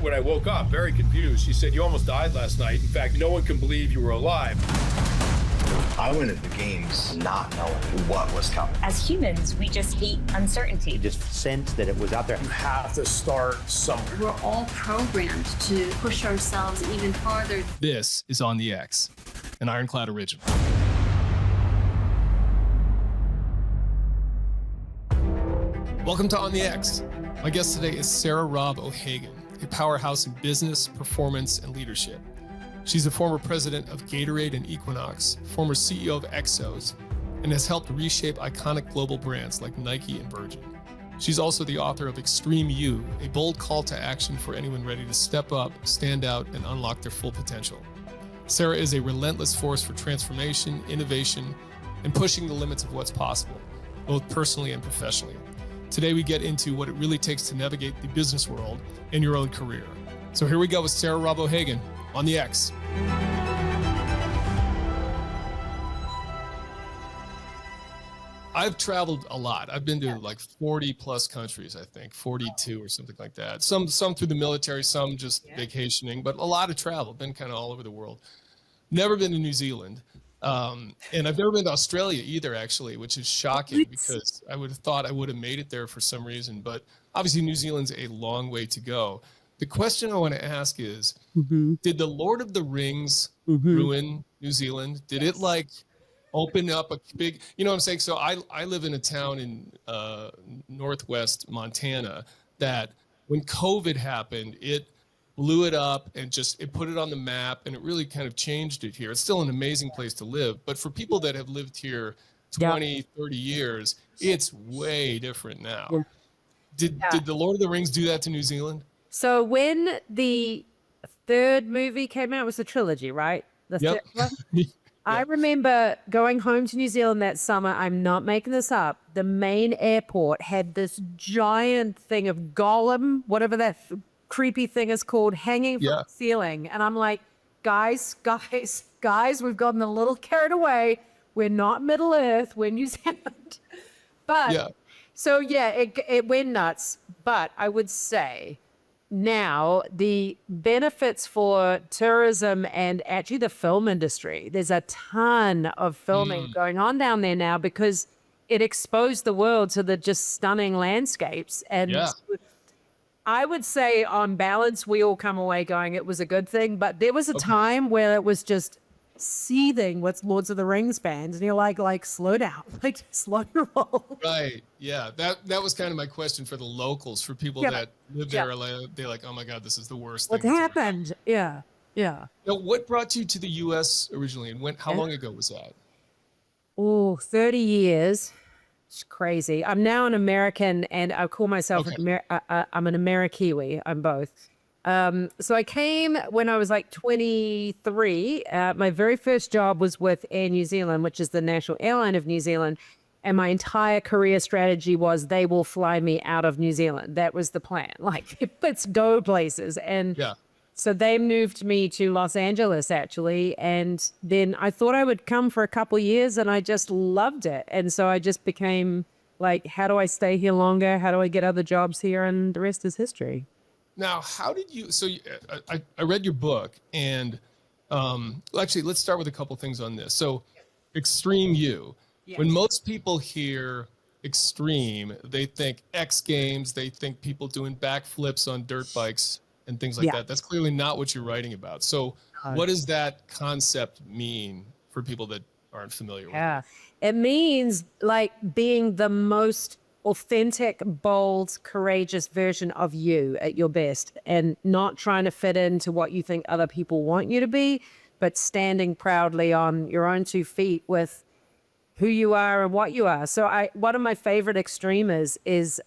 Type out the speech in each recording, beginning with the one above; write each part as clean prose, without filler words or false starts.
When I woke up, very confused, she said, "You almost died last night. In fact, no one can believe you were alive." I went at the games not knowing what was coming. As humans, we just hate uncertainty. You just sensed that it was out there. You have to start somewhere. We're all programmed to push ourselves even farther. This is On the X, an IRONCLAD original. Welcome to On the X. My guest today is Sarah Robb O'Hagan, a powerhouse in business, performance, and leadership. She's a former president of Gatorade and Equinox, former CEO of EXOS, and has helped reshape iconic global brands like Nike and Virgin. She's also the author of Extreme You, a bold call to action for anyone ready to step up, stand out, and unlock their full potential. Sarah is a relentless force for transformation, innovation, and pushing the limits of what's possible, both personally and professionally. Today, we get into what it really takes to navigate the business world and your own career. So here we go with Sarah Robb O'Hagan on the X. I've traveled a lot. I've been to like 40 plus countries, I think, 42 or something like that. Some through the military, some just vacationing, but a lot of travel. Been kind of all over the world. Never been to New Zealand. And I've never been to Australia either, actually, which is shocking because I would have thought I would have made it there for some reason. But obviously, New Zealand's a long way to go. The question I want to ask is, did the Lord of the Rings ruin New Zealand? Did it like open up a big, you know what I'm saying? So I live in a town in Northwest Montana that when COVID happened, it blew it up and it put it on the map, and it really kind of changed it here. It's still an amazing place to live, but for people that have lived here 20, 30 years, it's way different now. Did the Lord of the Rings do that to New Zealand? So when the third movie came out, it was a trilogy, right? Third one? I remember going home to New Zealand that summer. I'm not making this up. The main airport had this giant thing of Gollum, whatever that creepy thing is called, hanging from the ceiling. And I'm like, guys, we've gotten a little carried away. We're not Middle Earth, we're New Zealand. But so it went nuts. But I would say now the benefits for tourism and actually the film industry, there's a ton of filming going on down there now because it exposed the world to the just stunning landscapes. And I would say on balance, we all come away going, it was a good thing. But there was a time where it was just seething with Lords of the Rings fans. And you're like, slow down, like slow your roll. Right. Yeah. That was kind of my question for the locals, for people that live there. They're like, oh my God, this is the worst thing. What happened? Yeah. Now, what brought you to the U.S. originally, and how long ago was that? Oh, 30 years. It's crazy. I'm now an American, and I call myself I'm an Amerikiwi. I'm both. So I came when I was like 23. My very first job was with Air New Zealand, which is the national airline of New Zealand. And my entire career strategy was they will fly me out of New Zealand. That was the plan. Like, let's go places. And so they moved me to Los Angeles, actually. And then I thought I would come for a couple of years, and I just loved it. And so I just became like, how do I stay here longer? How do I get other jobs here? And the rest is history. Now, how did you, I read your book, and actually, let's start with a couple things on this. So Extreme You, when most people hear extreme, they think X Games, they think people doing backflips on dirt bikes and things like that. That's clearly not what you're writing about. So what does that concept mean for people that aren't familiar with it? It means like being the most authentic, bold, courageous version of you at your best, and not trying to fit into what you think other people want you to be, but standing proudly on your own 2 feet with who you are and what you are. So one of my favorite extremers is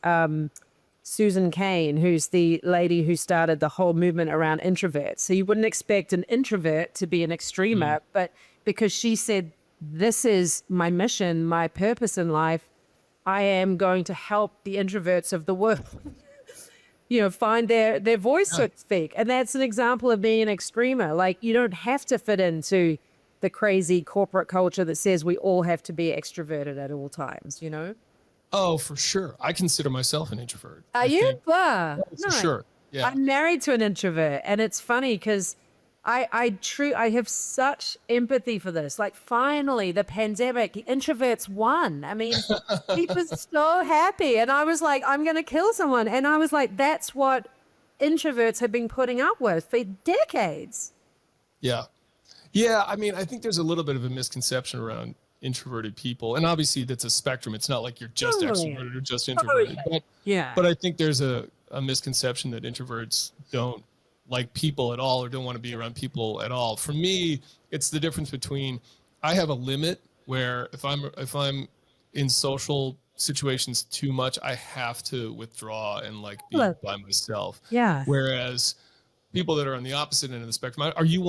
Susan Cain, who's the lady who started the whole movement around introverts. So you wouldn't expect an introvert to be an extremer, but because she said, this is my mission, my purpose in life, I am going to help the introverts of the world, find their voice, so to speak. And that's an example of being an extremer. Like, you don't have to fit into the crazy corporate culture that says we all have to be extroverted at all times, Oh, for sure. I consider myself an introvert. Are you? For sure. Yeah. I'm married to an introvert, and it's funny because I have such empathy for this. Like, finally, the pandemic, introverts won. I mean, people are so happy, and I was like, I'm going to kill someone, and I was like, that's what introverts have been putting up with for decades. Yeah. Yeah. I mean, I think there's a little bit of a misconception around introverted people, and obviously that's a spectrum. It's not like you're just extroverted or just introverted, but I think there's a misconception that introverts don't like people at all or don't want to be around people at all. For me, it's the difference between, I have a limit where if I'm in social situations too much, I have to withdraw and like be by myself. Yeah. Whereas people that are on the opposite end of the spectrum, are you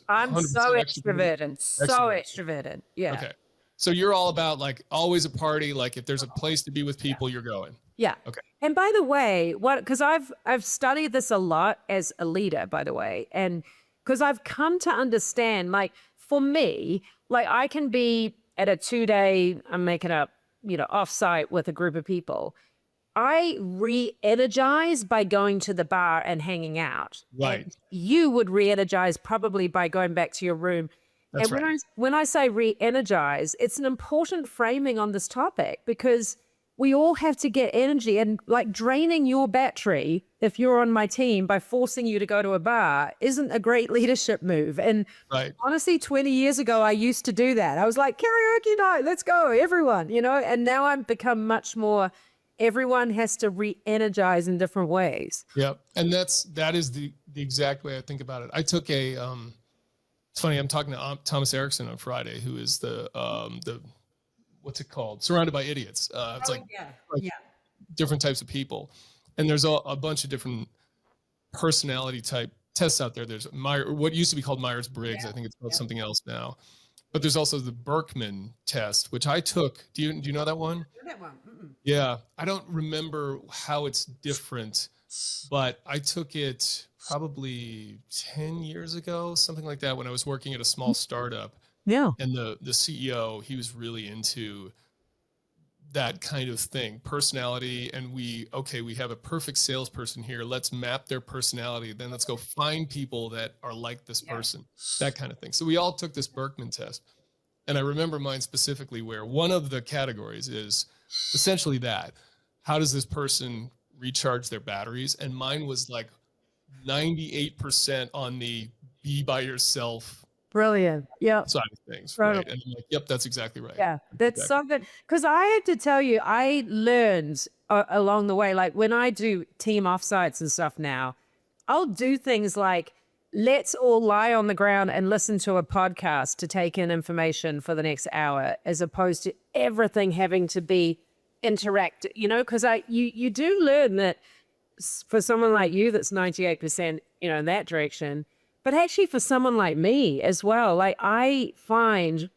I'm 100% so extroverted, so extroverted. Yeah. Okay. So you're all about like always a party. Like if there's a place to be with people, you're going. Yeah. Okay. And by the way, because I've studied this a lot as a leader, by the way, and because I've come to understand, like for me, like I can be at a 2-day, I'm making up, offsite with a group of people. I re-energize by going to the bar and hanging out. Right. And you would re-energize probably by going back to your room. That's and right. when I say re-energize, it's an important framing on this topic because we all have to get energy, and like draining your battery, if you're on my team, by forcing you to go to a bar isn't a great leadership move. And honestly, 20 years ago, I used to do that. I was like, karaoke night, let's go, everyone, and now I've become much more, everyone has to re-energize in different ways. Yep. And that is the exact way I think about it. I took it's funny, I'm talking to Thomas Erickson on Friday, who is the what's it called? Surrounded by Idiots. It's different types of people. And there's a bunch of different personality type tests out there. There's what used to be called Myers-Briggs. I think it's called something else now. But there's also the Berkman test, which I took. Do you know that one? That one. Yeah. I don't remember how it's different, but I took it probably 10 years ago, something like that, when I was working at a small startup. Yeah. And the CEO, he was really into that kind of thing, personality. And we have a perfect salesperson here. Let's map their personality. Then let's go find people that are like this person, that kind of thing. So we all took this Berkman test. And I remember mine specifically, where one of the categories is essentially that. How does this person recharge their batteries? And mine was like 98% on the be by yourself. Brilliant. Yeah. Side of things. Right. And I'm like, yep, that's exactly right. Yeah. That's so good. Because I had to tell you, I learned along the way, like when I do team offsites and stuff now, I'll do things like, let's all lie on the ground and listen to a podcast to take in information for the next hour, as opposed to everything having to be interactive, because you do learn that for someone like you, that's 98%, in that direction. But actually for someone like me as well, like I find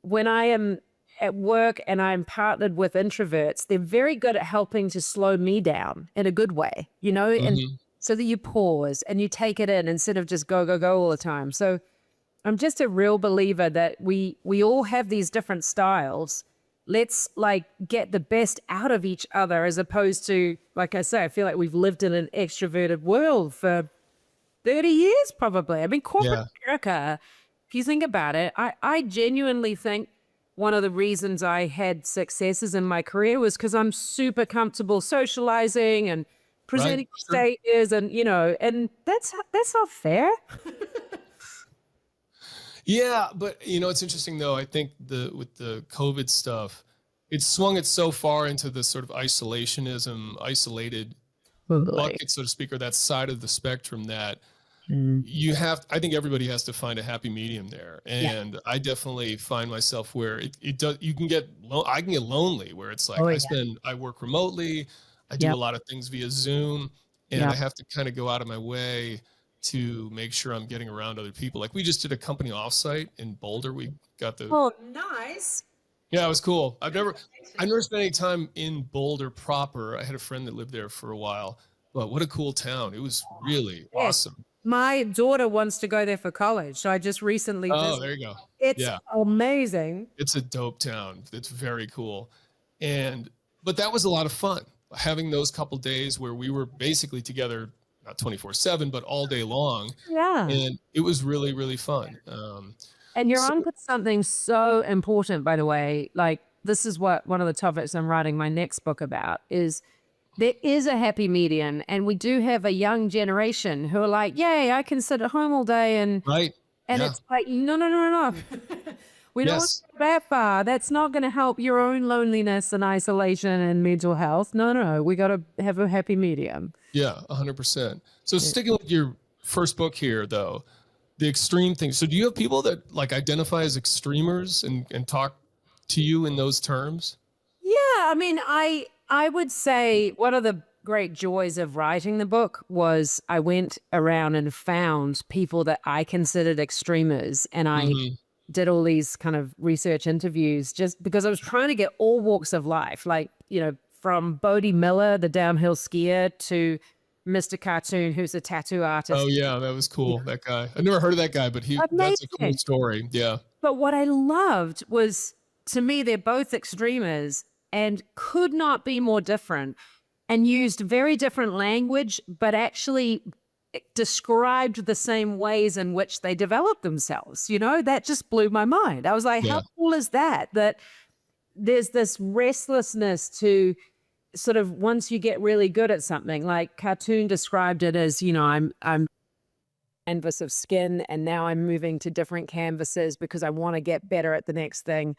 when I am at work and I'm partnered with introverts, they're very good at helping to slow me down in a good way, and so that you pause and you take it in instead of just go, go, go all the time. So I'm just a real believer that we all have these different styles. Let's like get the best out of each other, as opposed to, like I say, I feel like we've lived in an extroverted world for 30 years probably. I mean, corporate America, if you think about it, I genuinely think one of the reasons I had successes in my career was because I'm super comfortable socializing and presenting stages, and and that's not fair. Yeah, but it's interesting though. I think with the COVID stuff, it swung it so far into this sort of isolationism, isolated bucket, so to speak, or that side of the spectrum that I think everybody has to find a happy medium there. And I definitely find myself where I can get lonely, where it's like I work remotely. I do a lot of things via Zoom, and I have to kind of go out of my way to make sure I'm getting around other people. Like we just did a company offsite in Boulder. We got Nice. Yeah, it was cool. I've never spent any time in Boulder proper. I had a friend that lived there for a while, but what a cool town. It was really awesome. My daughter wants to go there for college, so I just recently visited. Oh, there you go. It's amazing. It's a dope town. It's very cool. But that was a lot of fun, having those couple days where we were basically together not 24/7, but all day long. Yeah. And it was really, really fun. And you're So- on to something so important, by the way. Like, this is what one of the topics I'm writing my next book about is there is a happy median. And we do have a young generation who are like, yay, I can sit at home all day. And Right. Yeah. it's like, no. We don't Yes. go that far. That's not going to help your own loneliness and isolation and mental health. No. We got to have a happy medium. Yeah, 100%. So sticking with your first book here, though, the extreme thing. So do you have people that like identify as extremers and talk to you in those terms? Yeah, I mean, I would say one of the great joys of writing the book was I went around and found people that I considered extremers, and I did all these kind of research interviews just because I was trying to get all walks of life, like, you know, from Bodie Miller, the downhill skier, to Mr. Cartoon, who's a tattoo artist. Oh yeah, that was cool. That guy. I've never heard of that guy, but that's a cool Amazing. story. Yeah. But what I loved was, to me, they're both extremers and could not be more different, and used very different language, but actually described the same ways in which they developed themselves. You know, that just blew my mind. I was like, how cool is that? That there's this restlessness to sort of, once you get really good at something, like Cartoon described it as, you know, I'm canvas of skin, and now I'm moving to different canvases because I want to get better at the next thing.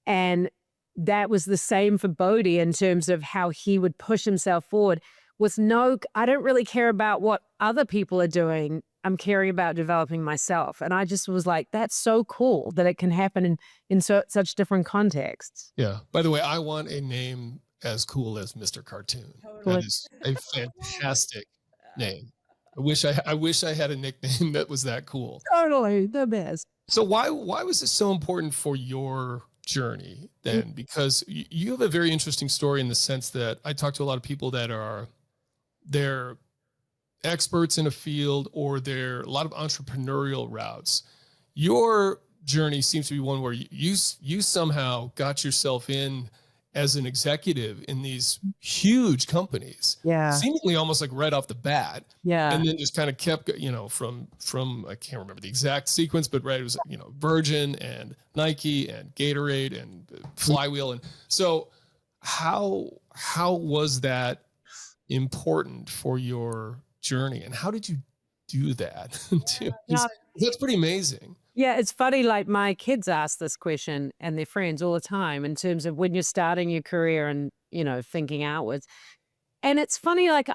And that was the same for Bodhi in terms of how he would push himself forward with I don't really care about what other people are doing. I'm caring about developing myself. And I just was like, that's so cool that it can happen in such different contexts. Yeah. By the way, I want a name as cool as Mr. Cartoon. That is a fantastic name. I wish I had a nickname that was that cool. Totally the best. So why was it so important for your journey then? Because you have a very interesting story in the sense that I talk to a lot of people that they're experts in a field, or they're a lot of entrepreneurial routes. Your journey seems to be one where you somehow got yourself in as an executive in these huge companies. Yeah. Seemingly almost like right off the bat. Yeah. And then just kind of kept, you know, from I can't remember the exact sequence, but right, it was, you know, Virgin and Nike and Gatorade and Flywheel. And so how was that important for your journey, and how did you do that too? That's pretty amazing. Yeah, it's funny, like my kids ask this question and their friends all the time in terms of when you're starting your career and, you know, thinking outwards. And it's funny, like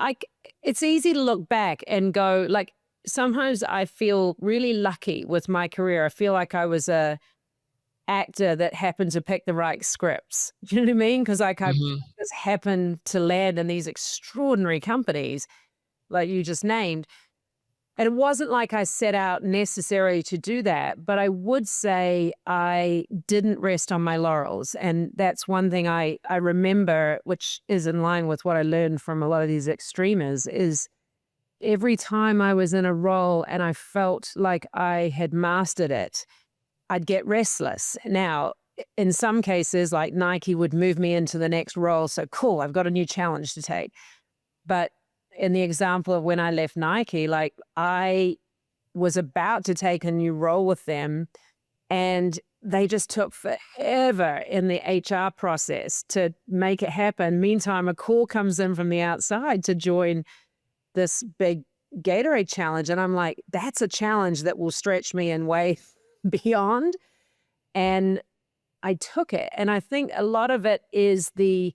it's easy to look back and go, like, sometimes I feel really lucky with my career. I feel like I was a actor that happened to pick the right scripts. Do you know what I mean? Because like I just happened to land in these extraordinary companies like you just named. And it wasn't like I set out necessarily to do that, but I would say I didn't rest on my laurels. And that's one thing I remember, which is in line with what I learned from a lot of these extremers, is every time I was in a role and I felt like I had mastered it, I'd get restless. Now, in some cases, like Nike would move me into the next role. So cool, I've got a new challenge to take. But in the example of when I left Nike, like I was about to take a new role with them, and they just took forever in the HR process to make it happen. Meantime, a call comes in from the outside to join this big Gatorade challenge. And I'm like, that's a challenge that will stretch me in way beyond. And I took it. And I think a lot of it is the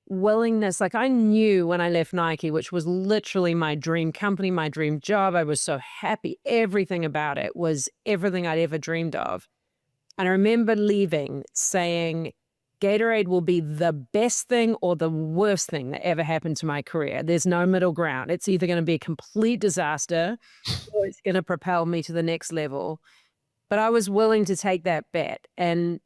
willingness. Like I knew when I left Nike, which was literally my dream company, my dream job. I was so happy. Everything about it was everything I'd ever dreamed of. And I remember leaving saying, Gatorade will be the best thing or the worst thing that ever happened to my career. There's no middle ground. It's either going to be a complete disaster or it's going to propel me to the next level. But I was willing to take that bet. And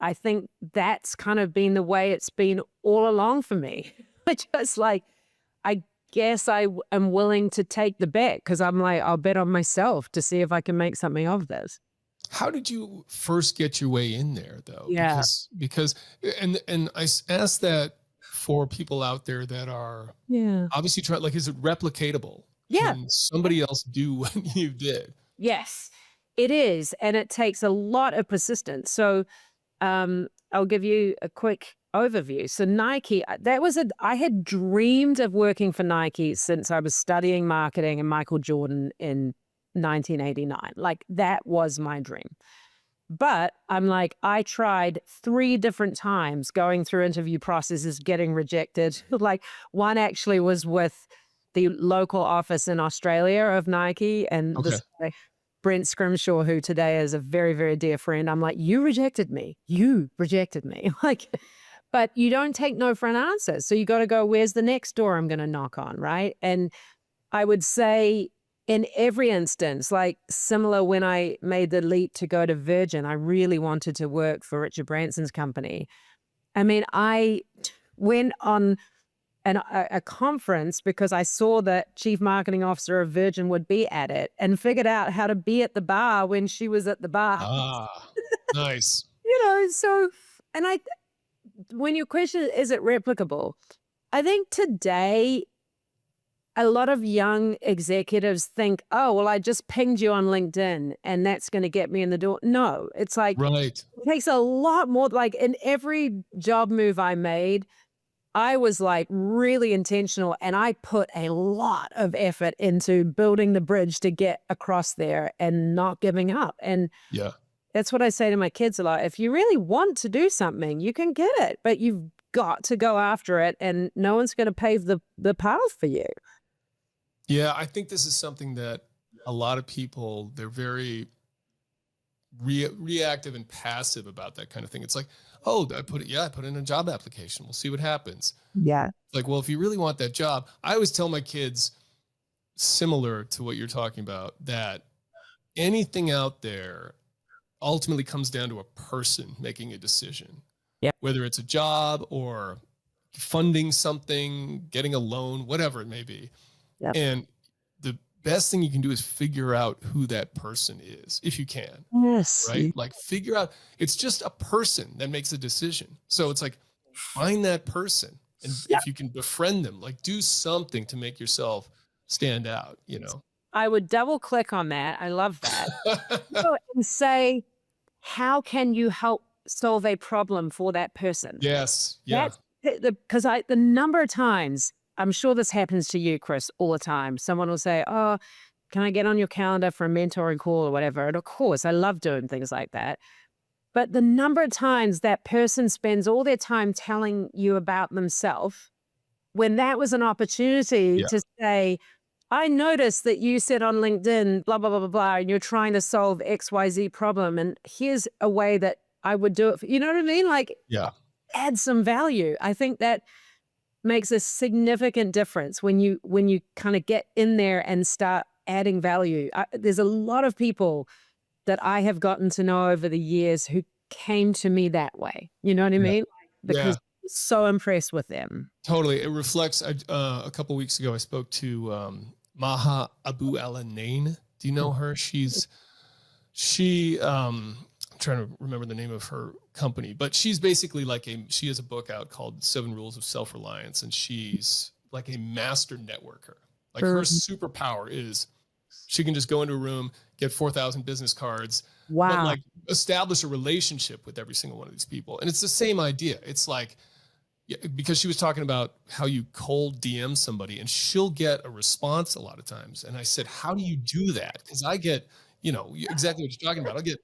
I think that's kind of been the way it's been all along for me. I guess I am willing to take the bet because I'm like, I'll bet on myself to see if I can make something of this. How did you first get your way in there, though? Yeah. Because and I asked that for people out there that are Yeah. obviously trying, like, is it replicatable? Yeah. Can somebody else do what you did? Yes, it is. And it takes a lot of persistence. So I'll give you a quick overview. So Nike, I had dreamed of working for Nike since I was studying marketing and Michael Jordan in 1989. Like that was my dream. But I'm like, I tried 3 different times going through interview processes, getting rejected. Like one actually was with the local office in Australia of Nike. And this guy, Brent Scrimshaw, who today is a very, very dear friend, I'm like, you rejected me. You rejected me. Like, but you don't take no for an answer. So you got to go, where's the next door I'm going to knock on, right? And I would say in every instance, like similar when I made the leap to go to Virgin, I really wanted to work for Richard Branson's company. I mean, I went on a conference because I saw that chief marketing officer of Virgin would be at it and figured out how to be at the bar when she was at the bar. Ah, nice. So, and when your question is it replicable? I think today, a lot of young executives think, oh, well, I just pinged you on LinkedIn and that's going to get me in the door. No, it's like, it takes a lot more. Like in every job move I made, I was like really intentional and I put a lot of effort into building the bridge to get across there and not giving up. And that's what I say to my kids a lot. If you really want to do something, you can get it, but you've got to go after it and no one's going to pave the path for you. Yeah, I think this is something that a lot of people, they're very reactive and passive about that kind of thing. It's like, oh, I put in a job application. We'll see what happens. Yeah. It's like, well, if you really want that job, I always tell my kids, similar to what you're talking about, that anything out there ultimately comes down to a person making a decision. Yeah. Whether it's a job or funding something, getting a loan, whatever it may be. Yep. And the best thing you can do is figure out who that person is, if you can. Yes. Right? Like figure out, it's just a person that makes a decision. So it's like, find that person. And if you can befriend them, like do something to make yourself stand out, I would double click on that. I love that. And say, how can you help solve a problem for that person? Yes. Yeah. Because the number of times, I'm sure this happens to you, Chris, all the time. Someone will say, oh, can I get on your calendar for a mentoring call or whatever? And of course, I love doing things like that. But the number of times that person spends all their time telling you about themselves, when that was an opportunity to say, I noticed that you said on LinkedIn, blah, blah, blah, blah, blah, and you're trying to solve XYZ problem. And here's a way that I would do it. You know what I mean? Like, add some value. I think that makes a significant difference when you kind of get in there and start adding value. There's a lot of people that I have gotten to know over the years who came to me that way. You know what I mean? Because I'm so impressed with them. Totally. It reflects, a couple of weeks ago, I spoke to Maha Abu Al-Nain. Do you know her? I'm trying to remember the name of her company, but she's basically she has a book out called 7 Rules of Self-Reliance, and she's like a master networker. Like her superpower is she can just go into a room, get 4,000 business cards, but like establish a relationship with every single one of these people. And it's the same idea. It's like, because she was talking about how you cold DM somebody and she'll get a response a lot of times. And I said, how do you do that? Because I get, exactly what you're talking about. I'll get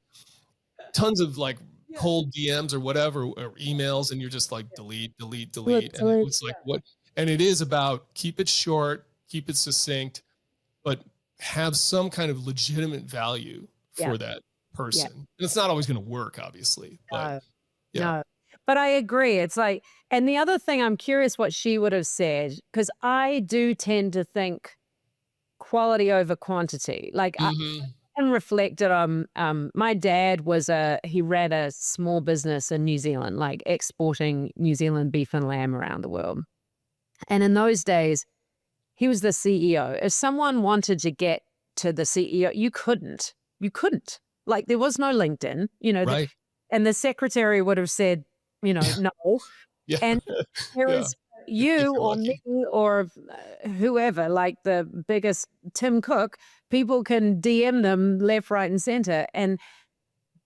tons of like cold DMs or whatever, or emails, and you're just like delete. And it's like, what? And it is about keep it short, keep it succinct, but have some kind of legitimate value for that person. And it's not always going to work, obviously, but No, but I agree. It's like, and the other thing, I'm curious what she would have said, because I do tend to think quality over quantity. Like and reflected on, my dad he ran a small business in New Zealand, like exporting New Zealand beef and lamb around the world. And in those days, he was the CEO. If someone wanted to get to the CEO, you couldn't. Like there was no LinkedIn, and the secretary would have said, no. And there was you you're or lucky. me or whoever, like the biggest Tim Cook, people can DM them left, right, and center.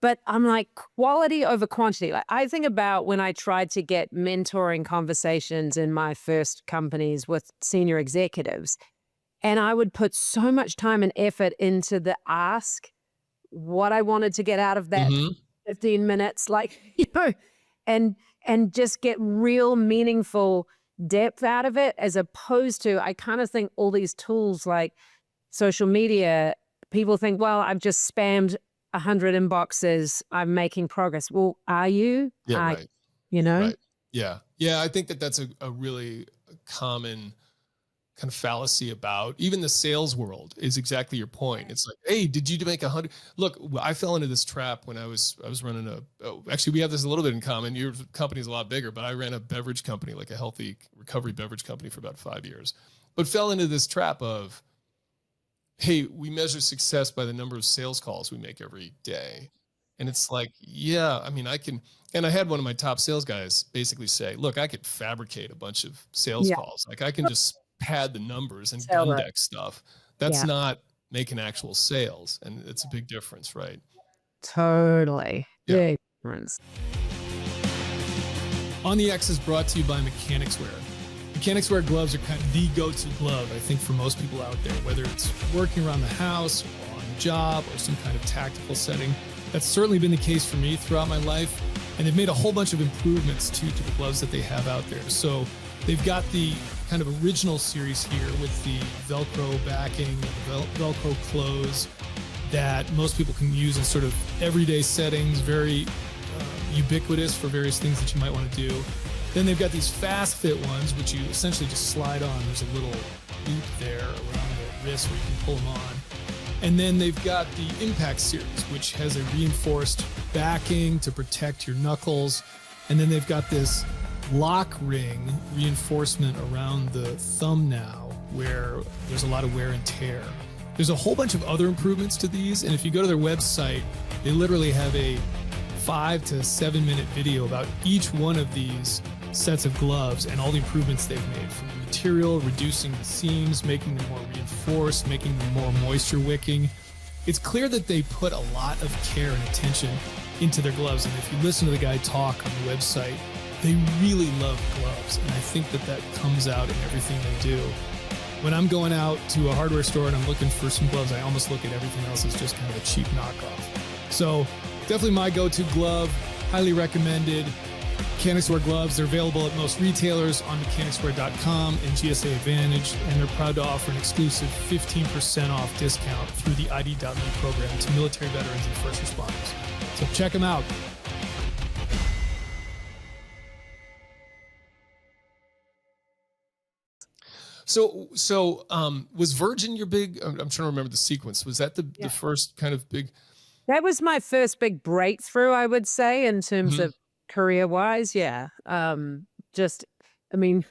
But I'm like, quality over quantity. Like, I think about when I tried to get mentoring conversations in my first companies with senior executives, and I would put so much time and effort into the ask, what I wanted to get out of that Hmm. 15 minutes, like, and just get real meaningful depth out of it, as opposed to, I kind of think all these tools like social media, people think, well, I've just spammed 100 inboxes, I'm making progress. Well, are you? Yeah, right. Know? Right. Yeah. Yeah. I think that that's a really common kind of fallacy about even the sales world is exactly your point. It's like, hey, did you make 100? Look, I fell into this trap when I was running actually, we have this a little bit in common. Your company's a lot bigger, but I ran a beverage company, like a healthy recovery beverage company for about 5 years, but fell into this trap of, hey, we measure success by the number of sales calls we make every day. And it's like, yeah, I mean, and I had one of my top sales guys basically say, look, I could fabricate a bunch of sales Yeah. calls. Like I can just pad the numbers and Sell gun it. deck stuff. That's Yeah. not making actual sales. And it's a big difference, right? Totally. Yeah. Big difference. On the X is brought to you by Mechanics Wear. Mechanics Wear gloves are kind of the go-to glove, I think, for most people out there, whether it's working around the house or on the job or some kind of tactical setting. That's certainly been the case for me throughout my life. And they've made a whole bunch of improvements to the gloves that they have out there. So they've got the kind of original series here with the Velcro backing, the Velcro close that most people can use in sort of everyday settings, very ubiquitous for various things that you might want to do. Then they've got these fast fit ones, which you essentially just slide on. There's a little loop there around the wrist where you can pull them on. And then they've got the Impact series, which has a reinforced backing to protect your knuckles. And then they've got this lock ring reinforcement around the thumb now, where there's a lot of wear and tear. There's a whole bunch of other improvements to these. And if you go to their website, they literally have a 5 to 7 minute video about each one of these sets of gloves and all the improvements they've made, from the material, reducing the seams, making them more reinforced, making them more moisture wicking. It's clear that they put a lot of care and attention into their gloves. And if you listen to the guy talk on the website, they really love gloves. And I think that that comes out in everything they do. When I'm going out to a hardware store and I'm looking for some gloves, I almost look at everything else as just kind of a cheap knockoff. So definitely my go-to glove, highly recommended. Mechanics Wear gloves, they're available at most retailers on mechanicswear.com and GSA Advantage, and they're proud to offer an exclusive 15% off discount through the ID.me program to military veterans and first responders. So check them out. So was Virgin your big, I'm trying to remember the sequence. Was that the first kind of big? That was my first big breakthrough, I would say, in terms of career-wise. Yeah. I mean,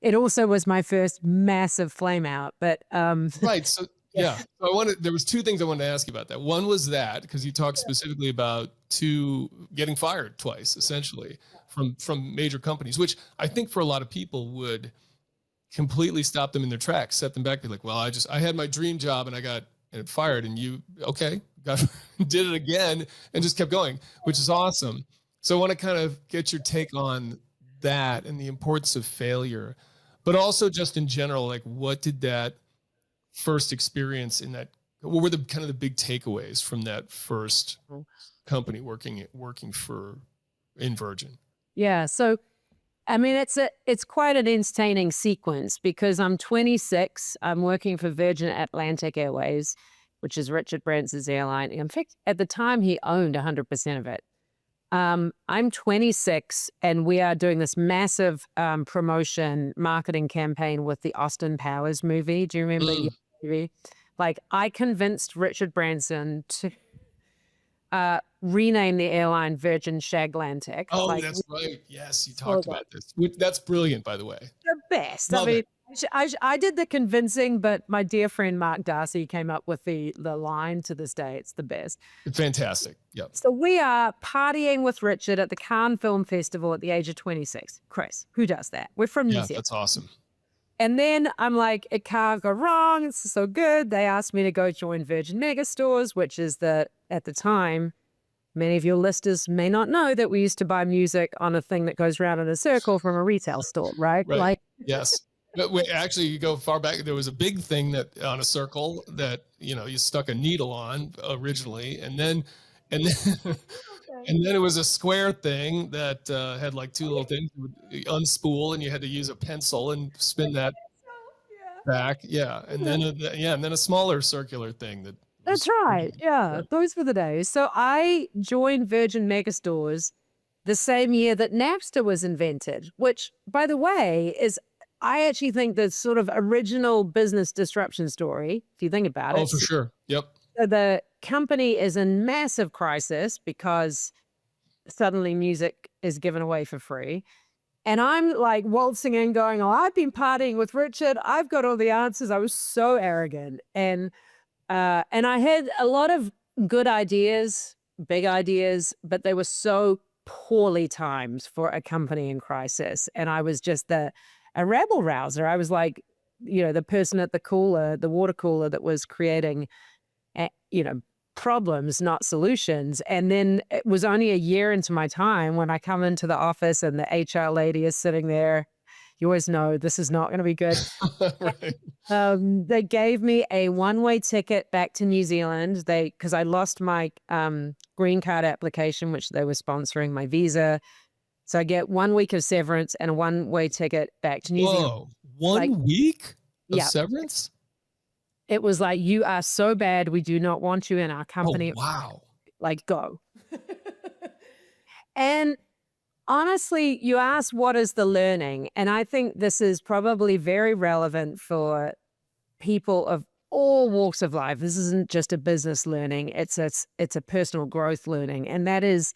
it also was my first massive flame out, but Right. So yeah. So there was two things I wanted to ask you about that. One was that, because you talked specifically about getting fired twice, essentially, from major companies, which I think for a lot of people would completely stop them in their tracks, set them back, be like, well, I had my dream job and I got fired, and you, okay, did it again and just kept going, which is awesome. So I want to kind of get your take on that and the importance of failure, but also just in general, like what did that first experience what were the kind of the big takeaways from that first company working in Virgin? yeah. So, I mean, it's quite an entertaining sequence, because I'm 26. I'm working for Virgin Atlantic Airways, which is Richard Branson's airline. In fact, at the time, he owned 100% of it. I'm 26, and we are doing this massive marketing campaign with the Austin Powers movie. Do you remember the movie? Like, I convinced Richard Branson to rename the airline Virgin Shaglantic. Oh, that's right. Yes, you talked about this. That's brilliant, by the way. The best. Love I mean, it. I did the convincing, but my dear friend Mark Darcy came up with the line. To this day. It's the best. Fantastic. Yep. So we are partying with Richard at the Cannes Film Festival at the age of 26. Chris, who does that? We're from New Yeah, Zealand. that's awesome. And then I'm like, it can't go wrong. It's so good. They asked me to go join Virgin Megastores, which is at the time, many of your listeners may not know that we used to buy music on a thing that goes around in a circle from a retail store, right? Right. Like, Yes. But actually, you go far back, there was a big thing that on a circle that, you stuck a needle on originally. And then and then it was a square thing that had like two little things you would unspool, and you had to use a pencil and spin that back. Yeah. And then, and then a smaller circular thing that. That's right. Yeah, those were the days. So I joined Virgin Megastores the same year that Napster was invented, which, by the way, is, I actually think, the sort of original business disruption story, if you think about it. Oh, for sure. Yep. So the company is in massive crisis because suddenly music is given away for free. And I'm like waltzing in going, oh, I've been partying with Richard. I've got all the answers. I was so arrogant. And I had a lot of good ideas, big ideas, but they were so poorly timed for a company in crisis. And I was just a rabble rouser. I was like, the person at the cooler, the water cooler that was creating, problems, not solutions. And then it was only a year into my time when I come into the office and the HR lady is sitting there. You always know this is not going to be good. Right. They gave me a one-way ticket back to New Zealand. Because I lost my green card application, which they were sponsoring my visa. So I get 1 week of severance and a one-way ticket back to New Zealand. One week of yeah. severance? It was like, you are so bad, we do not want you in our company. Oh, wow. Like, go. And honestly, you asked what is the learning? And I think this is probably very relevant for people of all walks of life. This isn't just a business learning. It's a personal growth learning. And that is,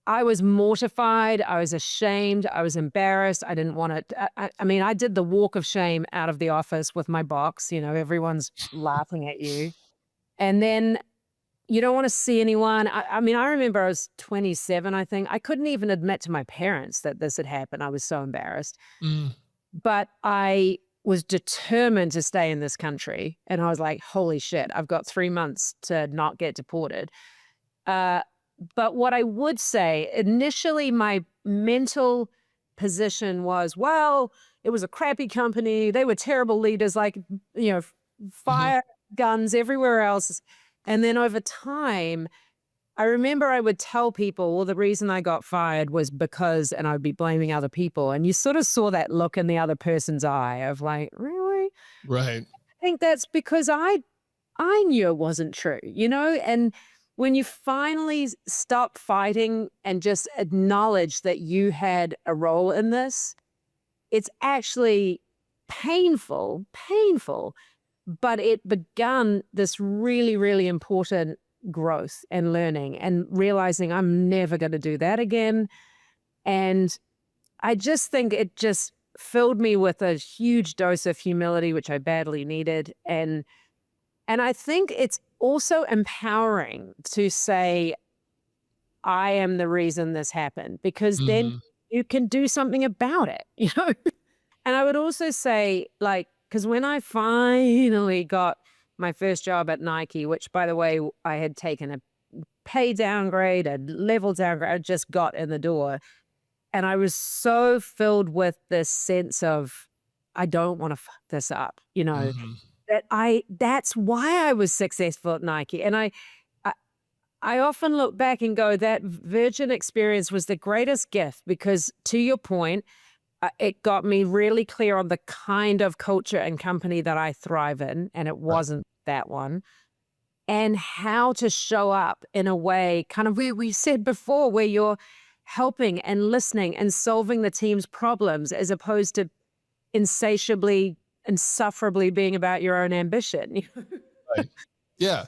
I was mortified. I was ashamed. I was embarrassed. I didn't want to. I did the walk of shame out of the office with my box. Everyone's laughing at you. And then you don't want to see anyone. I remember I was 27, I think. I couldn't even admit to my parents that this had happened. I was so embarrassed. But I was determined to stay in this country. And I was like, holy shit, I've got 3 months to not get deported. But what I would say, initially, my mental position was, well, it was a crappy company. They were terrible leaders, fire guns everywhere else. And then over time, I remember I would tell people, well, the reason I got fired was because, and I'd be blaming other people. And you sort of saw that look in the other person's eye of like, really? Right. I think that's because I knew it wasn't true, and when you finally stop fighting and just acknowledge that you had a role in this, it's actually painful, but it began this really, really important growth and learning and realizing I'm never going to do that again. And I just think it just filled me with a huge dose of humility, which I badly needed. And I think it's also empowering to say, I am the reason this happened, because then you can do something about it, And I would also say, because when I finally got my first job at Nike, which, by the way, I had taken a pay downgrade, a level downgrade, I just got in the door. And I was so filled with this sense of, I don't want to fuck this up, that's why I was successful at Nike. And I often look back and go, that Virgin experience was the greatest gift, because, to your point, it got me really clear on the kind of culture and company that I thrive in, and it wasn't that one, and how to show up in a way, kind of where we said before, where you're helping and listening and solving the team's problems, as opposed to insufferably being about your own ambition. Right. Yeah.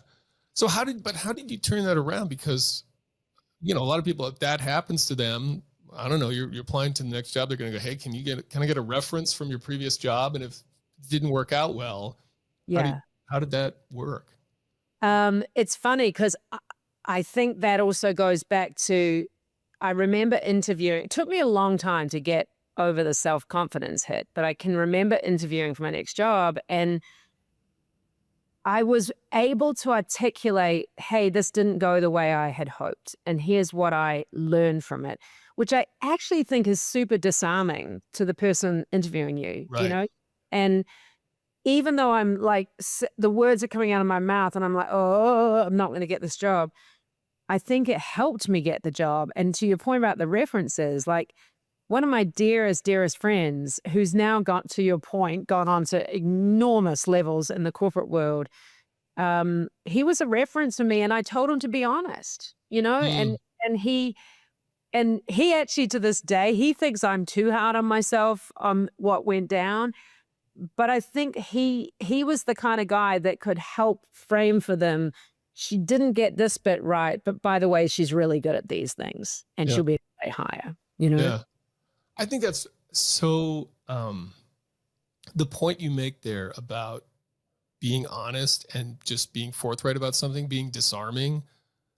So how did you turn that around? Because, a lot of people, if that happens to them, I don't know, you're applying to the next job. They're going to go, hey, can I get a reference from your previous job? And if it didn't work out well, Yeah. how did that work? It's funny because I think that also goes back to, I remember interviewing, it took me a long time to get over the self-confidence hit, but I can remember interviewing for my next job, and I was able to articulate, hey, this didn't go the way I had hoped, and here's what I learned from it, which I actually think is super disarming to the person interviewing you, Right. you know? And even though I'm like, the words are coming out of my mouth and I'm like, oh, I'm not going to get this job, I think it helped me get the job. And to your point about the references, like one of my dearest friends who's now got, to your point, gone on to enormous levels in the corporate world, he was a reference for me, and I told him to be honest, you know, and he actually, to this day, he thinks I'm too hard on myself on what went down. But I think he was the kind of guy that could help frame for them, she didn't get this bit right, but by the way, she's really good at these things, and she'll be way higher, you know? Yeah. I think that's so, the point you make there about being honest and just being forthright about something, being disarming,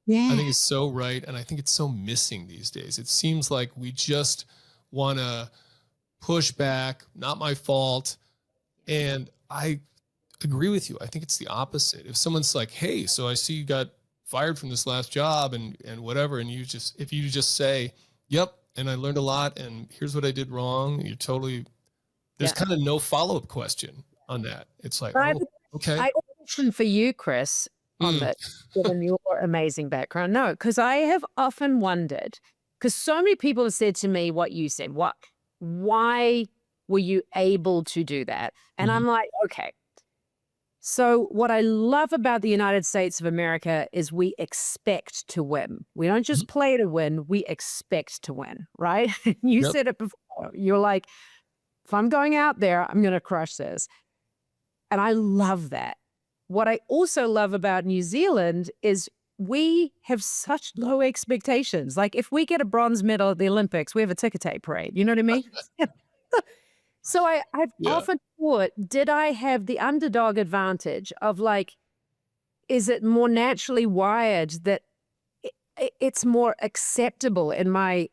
Yeah. I think is so right. And I think it's so missing these days. It seems like we just want to push back, not my fault. And I agree with you. I think it's the opposite. If someone's like, hey, so I see you got fired from this last job and whatever, and if you just say, yep, and I learned a lot, and here's what I did wrong, there's kind of no follow-up question on that. It's like, oh, okay. I auditioned for you, Chris, on that, given your amazing background. No, because I have often wondered, because so many people have said to me what you said, why were you able to do that? And I'm like, okay. So what I love about the United States of America is we expect to win. We don't just play to win, we expect to win, right? You said it before. You're like, if I'm going out there, I'm going to crush this. And I love that. What I also love about New Zealand is we have such low expectations. Like if we get a bronze medal at the Olympics, we have a ticker tape parade. You know what I mean? So I've often thought, did I have the underdog advantage of like, is it more naturally wired that it's more acceptable in my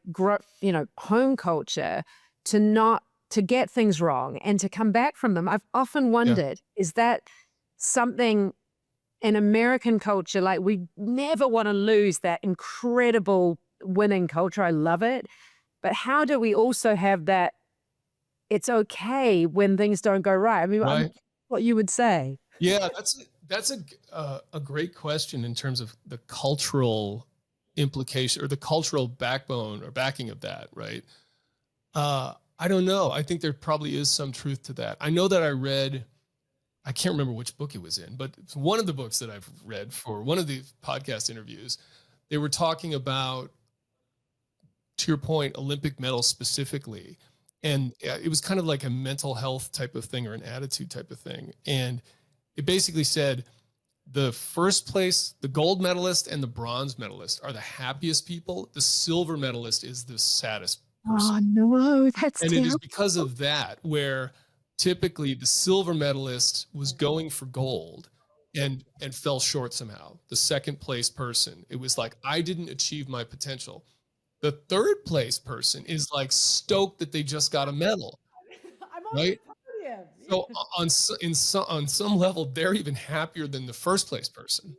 home culture to get things wrong and to come back from them? I've often wondered, is that something in American culture? Like we never want to lose that incredible winning culture. I love it. But how do we also have that it's okay when things don't go right? I mean, what you would say. Yeah, that's a great question in terms of the cultural implication or the cultural backbone or backing of that, right? I don't know. I think there probably is some truth to that. I know that I read, I can't remember which book it was in, but it's one of the books that I've read for one of the podcast interviews. They were talking about, to your point, Olympic medals specifically. And it was kind of like a mental health type of thing or an attitude type of thing. And it basically said the first place, the gold medalist and the bronze medalist are the happiest people. The silver medalist is the saddest person. Oh, no, that's And terrible. it is because of that where typically the silver medalist was going for gold and fell short somehow. The second place person, it was like, I didn't achieve my potential. The third place person is like stoked that they just got a medal, right? So on some level, they're even happier than the first place person,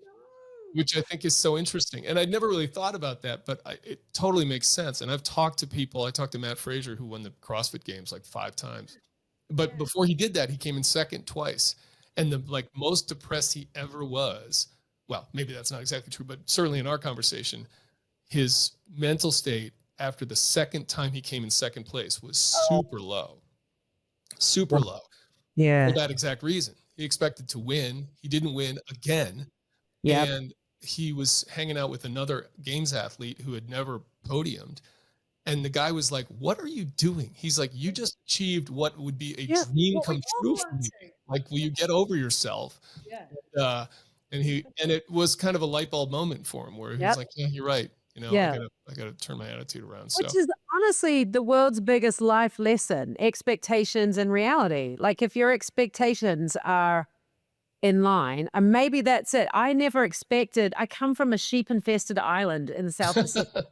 which I think is so interesting. And I'd never really thought about that, but it totally makes sense. And I've talked to people. I talked to Matt Frazier, who won the CrossFit Games like 5 times. But before he did that, he came in second twice. And the like most depressed he ever was, well, maybe that's not exactly true, but certainly in our conversation, his mental state after the second time he came in second place was super low. Yeah. For that exact reason. He expected to win. He didn't win again. Yep. And he was hanging out with another games athlete who had never podiumed. And the guy was like, what are you doing? He's like, you just achieved what would be a dream come true for me. Like, will you get over yourself? Yeah. And it was kind of a light bulb moment for him where he was like, yeah, you're right. Yeah. I gotta turn my attitude around. Which So is honestly the world's biggest life lesson, expectations and reality. Like if your expectations are in line, and maybe that's it. I never expected, I come from a sheep infested island in the South Pacific.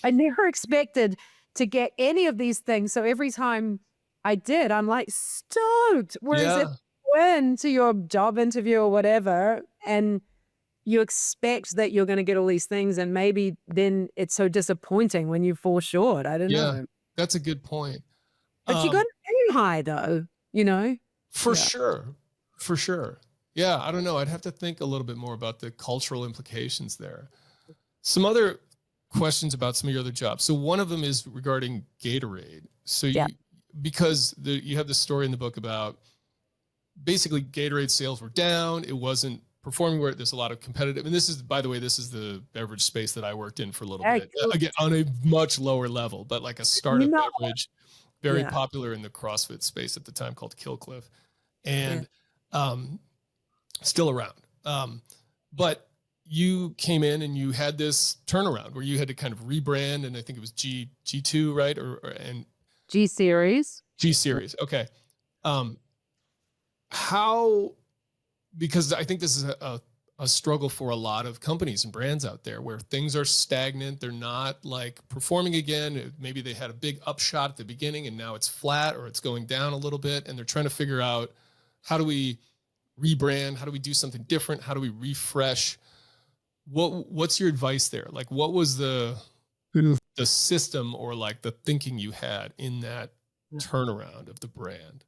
I never expected to get any of these things. So every time I did, I'm like stoked. Whereas if yeah, you went to your job interview or whatever, and you expect that you're going to get all these things, and maybe then it's so disappointing when you fall short. I don't yeah, know. that's a good point. But you got Um, to aim high though, you know? for Yeah. sure, for sure. Yeah, I don't know. I'd have to think a little bit more about the cultural implications there. Some other questions about some of your other jobs. So one of them is regarding Gatorade. So Yeah. because you have this story in the book about basically Gatorade sales were down. It wasn't performing where there's a lot of competitive. And this is, by the way, this is the beverage space that I worked in for a little Yeah, bit. Again, on a much lower level, but like a startup beverage, very Yeah. popular in the CrossFit space at the time, called Killcliff, and still around. But you came in and you had this turnaround where you had to kind of rebrand, and I think it was G2, right? And G series. G series. Okay. How, because I think this is a struggle for a lot of companies and brands out there where things are stagnant. They're not like performing again. Maybe they had a big upshot at the beginning and now it's flat or it's going down a little bit. And they're trying to figure out, how do we rebrand? How do we do something different? How do we refresh? What's your advice there? Like, what was the system or like the thinking you had in that turnaround of the brand?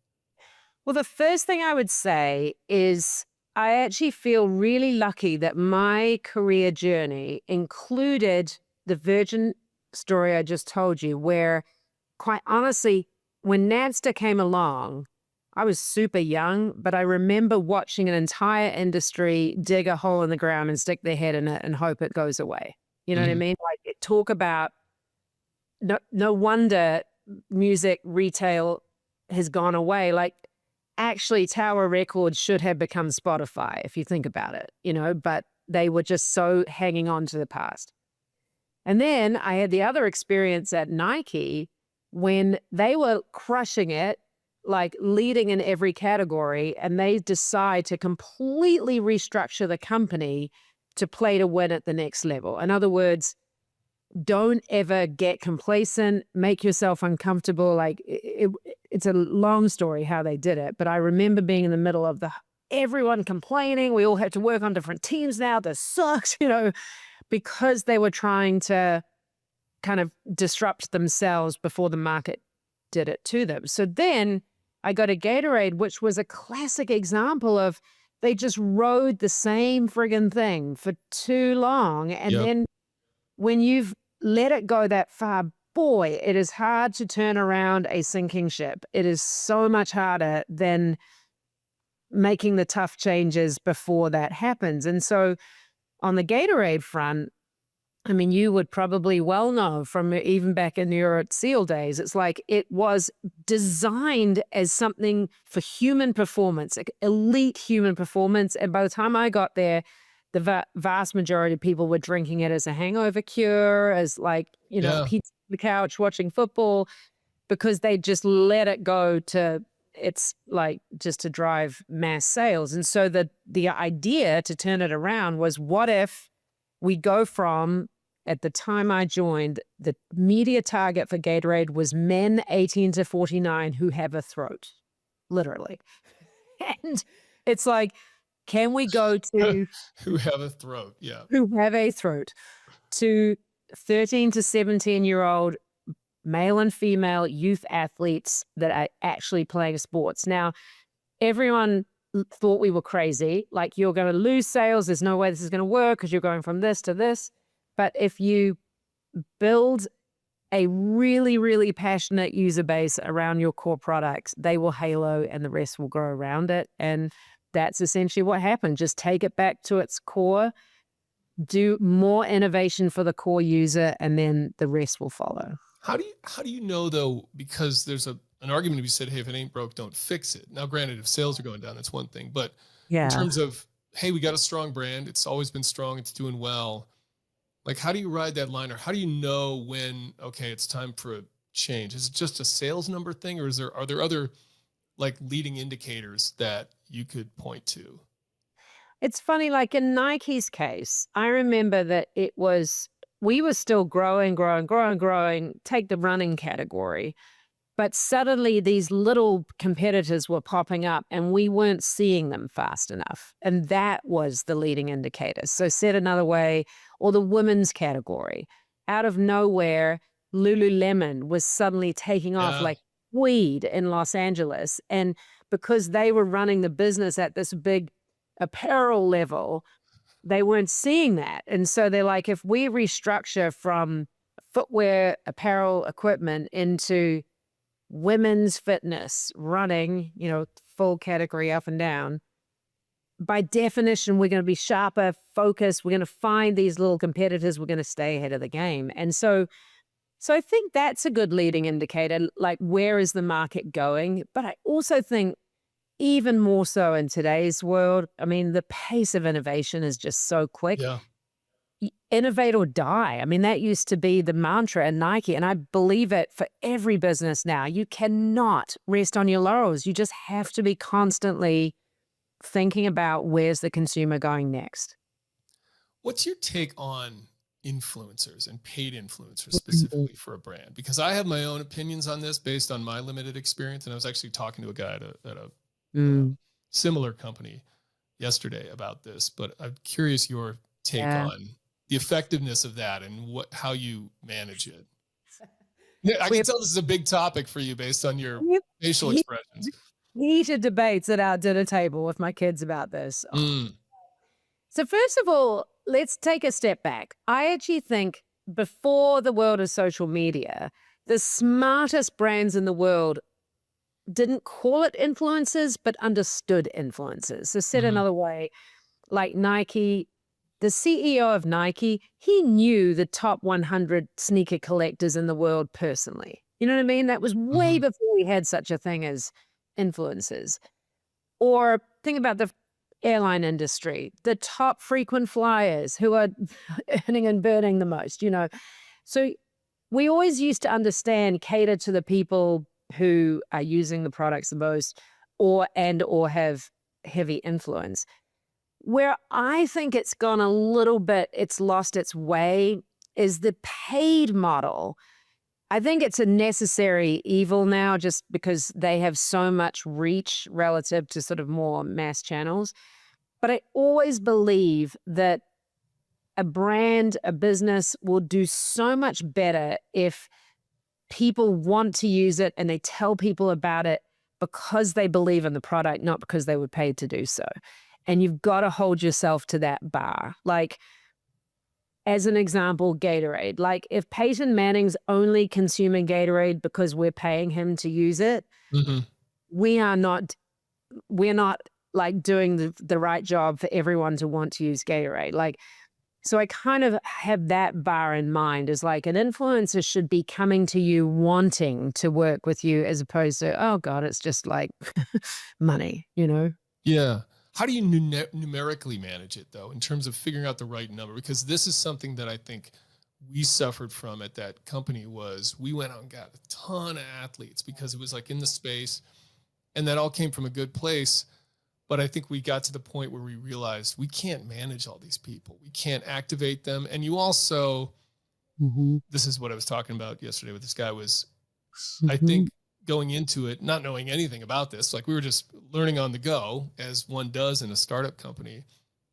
Well, the first thing I would say is I actually feel really lucky that my career journey included the Virgin story I just told you, where quite honestly, when Napster came along, I was super young, but I remember watching an entire industry dig a hole in the ground and stick their head in it and hope it goes away. You know what I mean? Like talk about no wonder music retail has gone away. Like actually Tower Records should have become Spotify if you think about it, but they were just so hanging on to the past. And then I had the other experience at Nike when they were crushing it, like leading in every category, and they decide to completely restructure the company to play to win at the next level. In other words, don't ever get complacent, make yourself uncomfortable. Like it's a long story how they did it, but I remember being in the middle of everyone complaining. We all had to work on different teams now. This sucks, because they were trying to kind of disrupt themselves before the market did it to them. So then I got a Gatorade, which was a classic example of they just rode the same friggin' thing for too long. And then when you've let it go that far, boy, it is hard to turn around a sinking ship. It is so much harder than making the tough changes before that happens. And so on the Gatorade front, I mean, you would probably well know from even back in your SEAL days, it's like it was designed as something for human performance, like elite human performance. And by the time I got there, the vast majority of people were drinking it as a hangover cure, as like, pizza on the couch watching football, because they just let it go to, it's like just to drive mass sales. And so the idea to turn it around was, what if we go from, at the time I joined, the media target for Gatorade was men 18 to 49 who have a throat, literally. And it's like, can we go to who have a throat? Yeah. Who have a throat, to 13 to 17-year-old male and female youth athletes that are actually playing sports. Now, everyone thought we were crazy. Like, you're going to lose sales. There's no way this is going to work because you're going from this to this. But if you build a really, really passionate user base around your core products, they will halo and the rest will grow around it. And that's essentially what happened. Just take it back to its core, do more innovation for the core user, and then the rest will follow. How do you know though? Because there's an argument to be said, hey, if it ain't broke, don't fix it. Now, granted, if sales are going down, that's one thing. But in terms of, hey, we got a strong brand. It's always been strong. It's doing well. Like, how do you ride that line, or how do you know when, okay, it's time for a change? Is it just a sales number thing, or are there other like leading indicators that you could point to? It's funny, like in Nike's case, I remember that we were still growing, take the running category. But suddenly these little competitors were popping up and we weren't seeing them fast enough. And that was the leading indicator. So said another way, or the women's category, out of nowhere, Lululemon was suddenly taking off like weed in Los Angeles. And because they were running the business at this big apparel level, they weren't seeing that. And so they're like, if we restructure from footwear, apparel, equipment into women's fitness, running, full category up and down, by definition, we're going to be sharper, focused. We're going to find these little competitors. We're going to stay ahead of the game. And so I think that's a good leading indicator, like where is the market going? But I also think even more so in today's world, I mean, the pace of innovation is just so quick. Yeah. Innovate or die. I mean, that used to be the mantra at Nike, and I believe it for every business now. You cannot rest on your laurels. You just have to be constantly thinking about where's the consumer going next. What's your take on influencers and paid influencers specifically for a brand? Because I have my own opinions on this based on my limited experience. And I was actually talking to a guy at a similar company yesterday about this, but I'm curious your take on the effectiveness of that and how you manage it. I can tell this is a big topic for you based on your facial expressions. Heated debates at our dinner table with my kids about this. So first of all, let's take a step back. I actually think before the world of social media, the smartest brands in the world didn't call it influencers, but understood influencers. So said another way, like Nike, the CEO of Nike, he knew the top 100 sneaker collectors in the world personally. You know what I mean? That was way before we had such a thing as influencers. Or think about the airline industry, the top frequent flyers who are earning and burning the most, So we always used to understand, cater to the people who are using the products the most or have heavy influence. Where I think it's gone a little bit, it's lost its way, is the paid model. I think it's a necessary evil now just because they have so much reach relative to sort of more mass channels. But I always believe that a brand, a business will do so much better if people want to use it and they tell people about it because they believe in the product, not because they were paid to do so. And you've got to hold yourself to that bar. Like, as an example, Gatorade. Like, if Peyton Manning's only consuming Gatorade because we're paying him to use it, we're not like doing the right job for everyone to want to use Gatorade. Like, so I kind of have that bar in mind, is like an influencer should be coming to you wanting to work with you as opposed to, oh God, it's just like money, Yeah. How do you numerically manage it, though, in terms of figuring out the right number? Because this is something that I think we suffered from at that company. Was we went out and got a ton of athletes because it was like in the space, and that all came from a good place. But I think we got to the point where we realized we can't manage all these people. We can't activate them. And you also, this is what I was talking about yesterday with this guy, was I think going into it, not knowing anything about this, like we were just learning on the go, as one does in a startup company.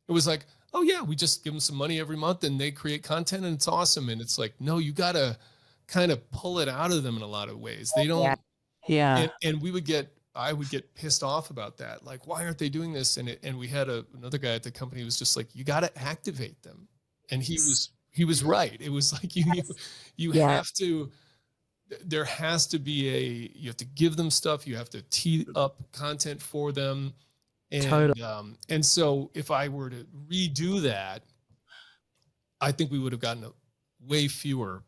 It was like, oh yeah, we just give them some money every month and they create content and it's awesome. And it's like, no, you got to kind of pull it out of them in a lot of ways. They don't. Yeah. And I would get pissed off about that. Like, why aren't they doing this? And we had another guy at the company who was just like, you got to activate them. And he was right. It was like, you have to, there has to be you have to give them stuff. You have to tee up content for them. And, and so if I were to redo that, I think we would have gotten way fewer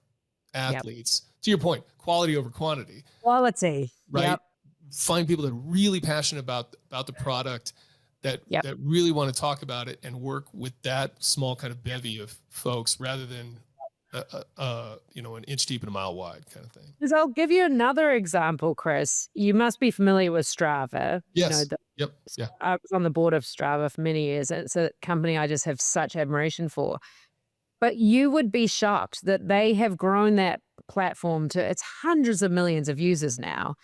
athletes. To your point, quality over quantity. Quality. Right. Yep. Find people that are really passionate about the product, Yep. that really want to talk about it and work with that small kind of bevy of folks rather than an inch deep and a mile wide kind of thing. Because I'll give you another example, Chris. You must be familiar with Strava. Yes. Yep. Yeah. I was on the board of Strava for many years. It's a company I just have such admiration for. But you would be shocked that they have grown that platform to it's hundreds of millions of users now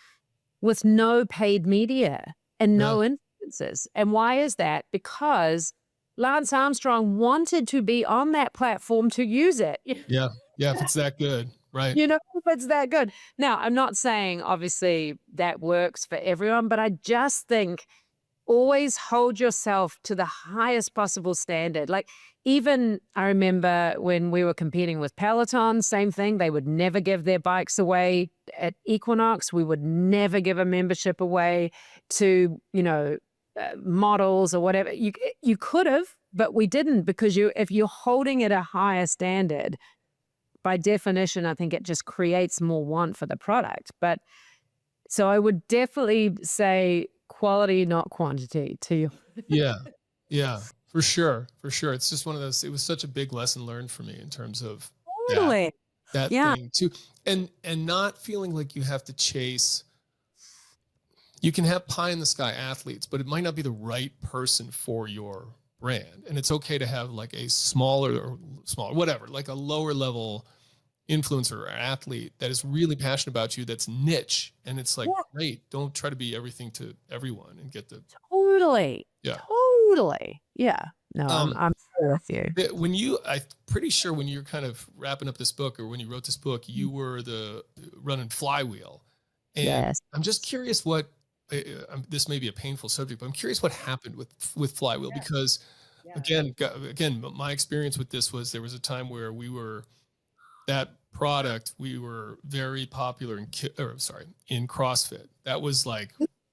with no paid media and no influencers. And why is that? Because Lance Armstrong wanted to be on that platform to use it. Yeah. Yeah. If it's that good. Right. If it's that good. Now, I'm not saying obviously that works for everyone, but I just think always hold yourself to the highest possible standard. Like even I remember when we were competing with Peloton, same thing. They would never give their bikes away at Equinox. We would never give a membership away to, models or whatever. You could have, but we didn't because if you're holding it a higher standard, by definition, I think it just creates more want for the product. But so I would definitely say quality, not quantity to you. Yeah, for sure. It's just one of those, it was such a big lesson learned for me in terms of Totally. that thing too. And not feeling like you have to chase, you can have pie in the sky athletes, but it might not be the right person for your brand. And it's okay to have like a smaller, whatever, like a lower level influencer or athlete that is really passionate about you, that's niche. And it's like, great, don't try to be everything to everyone and get the... Totally. Yeah. Totally. Yeah. No, I'm with you. I'm pretty sure when you're kind of wrapping up this book or when you wrote this book, you were running Flywheel. And yes. I'm just curious what, this may be a painful subject, but I'm curious what happened with Flywheel because again, my experience with this was there was a time where we were very popular in CrossFit. That was like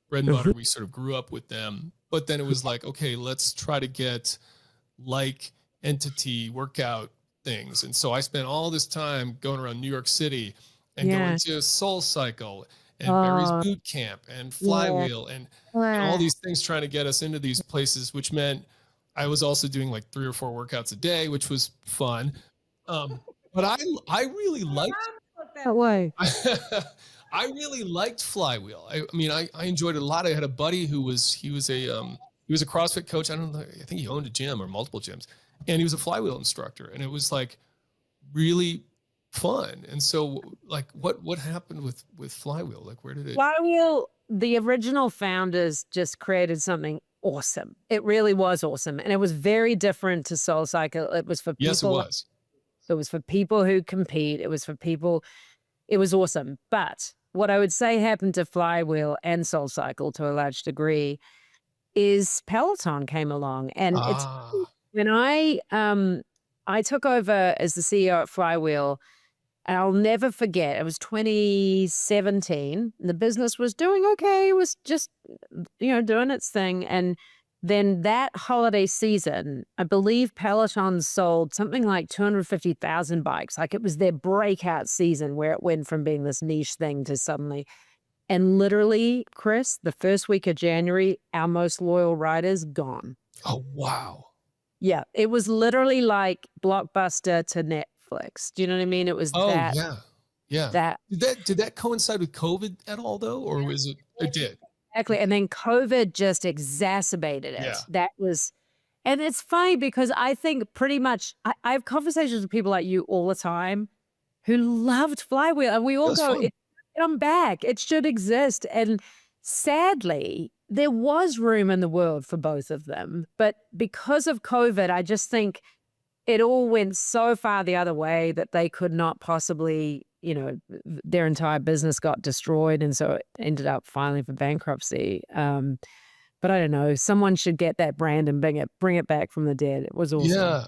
bread and butter. We sort of grew up with them, but then it was like, okay, let's try to get like entity workout things. And so I spent all this time going around New York City and going to Soul Cycle and Barry's Boot Camp and Flywheel and all these things trying to get us into these places, which meant I was also doing like 3 or 4 workouts a day, which was fun. But I really liked that way. I really liked Flywheel. I mean, I enjoyed it a lot. I had a buddy he was a CrossFit coach. I think he owned a gym or multiple gyms, and he was a Flywheel instructor, and it was like really fun. And so like what happened with Flywheel? Like where did it... Flywheel, the original founders just created something awesome. It really was awesome. And it was very different to Soul Cycle. It was for people. Yes, it was. It was for people who compete. It was for people. It was awesome. But what I would say happened to Flywheel and Soul Cycle to a large degree is Peloton came along. And it's when I took over as the CEO at Flywheel, and I'll never forget, it was 2017. The business was doing okay. It was just, doing its thing. And then that holiday season, I believe Peloton sold something like 250,000 bikes. Like it was their breakout season where it went from being this niche thing to suddenly. And literally, Chris, the first week of January, our most loyal riders gone. Oh, wow. Yeah. It was literally like Blockbuster to Netflix. Do you know what I mean? It was that. Yeah. That. Did that coincide with COVID at all though? Or was it? It did. Exactly. And then COVID just exacerbated it. Yeah. That was, and it's funny because I think pretty much, I have conversations with people like you all the time who loved Flywheel, and we all go, I'm back. It should exist. And sadly, there was room in the world for both of them. But because of COVID, I just think it all went so far the other way that they could not possibly, their entire business got destroyed. And so it ended up filing for bankruptcy. But I don't know, someone should get that brand and bring it back from the dead. It was awesome. Yeah.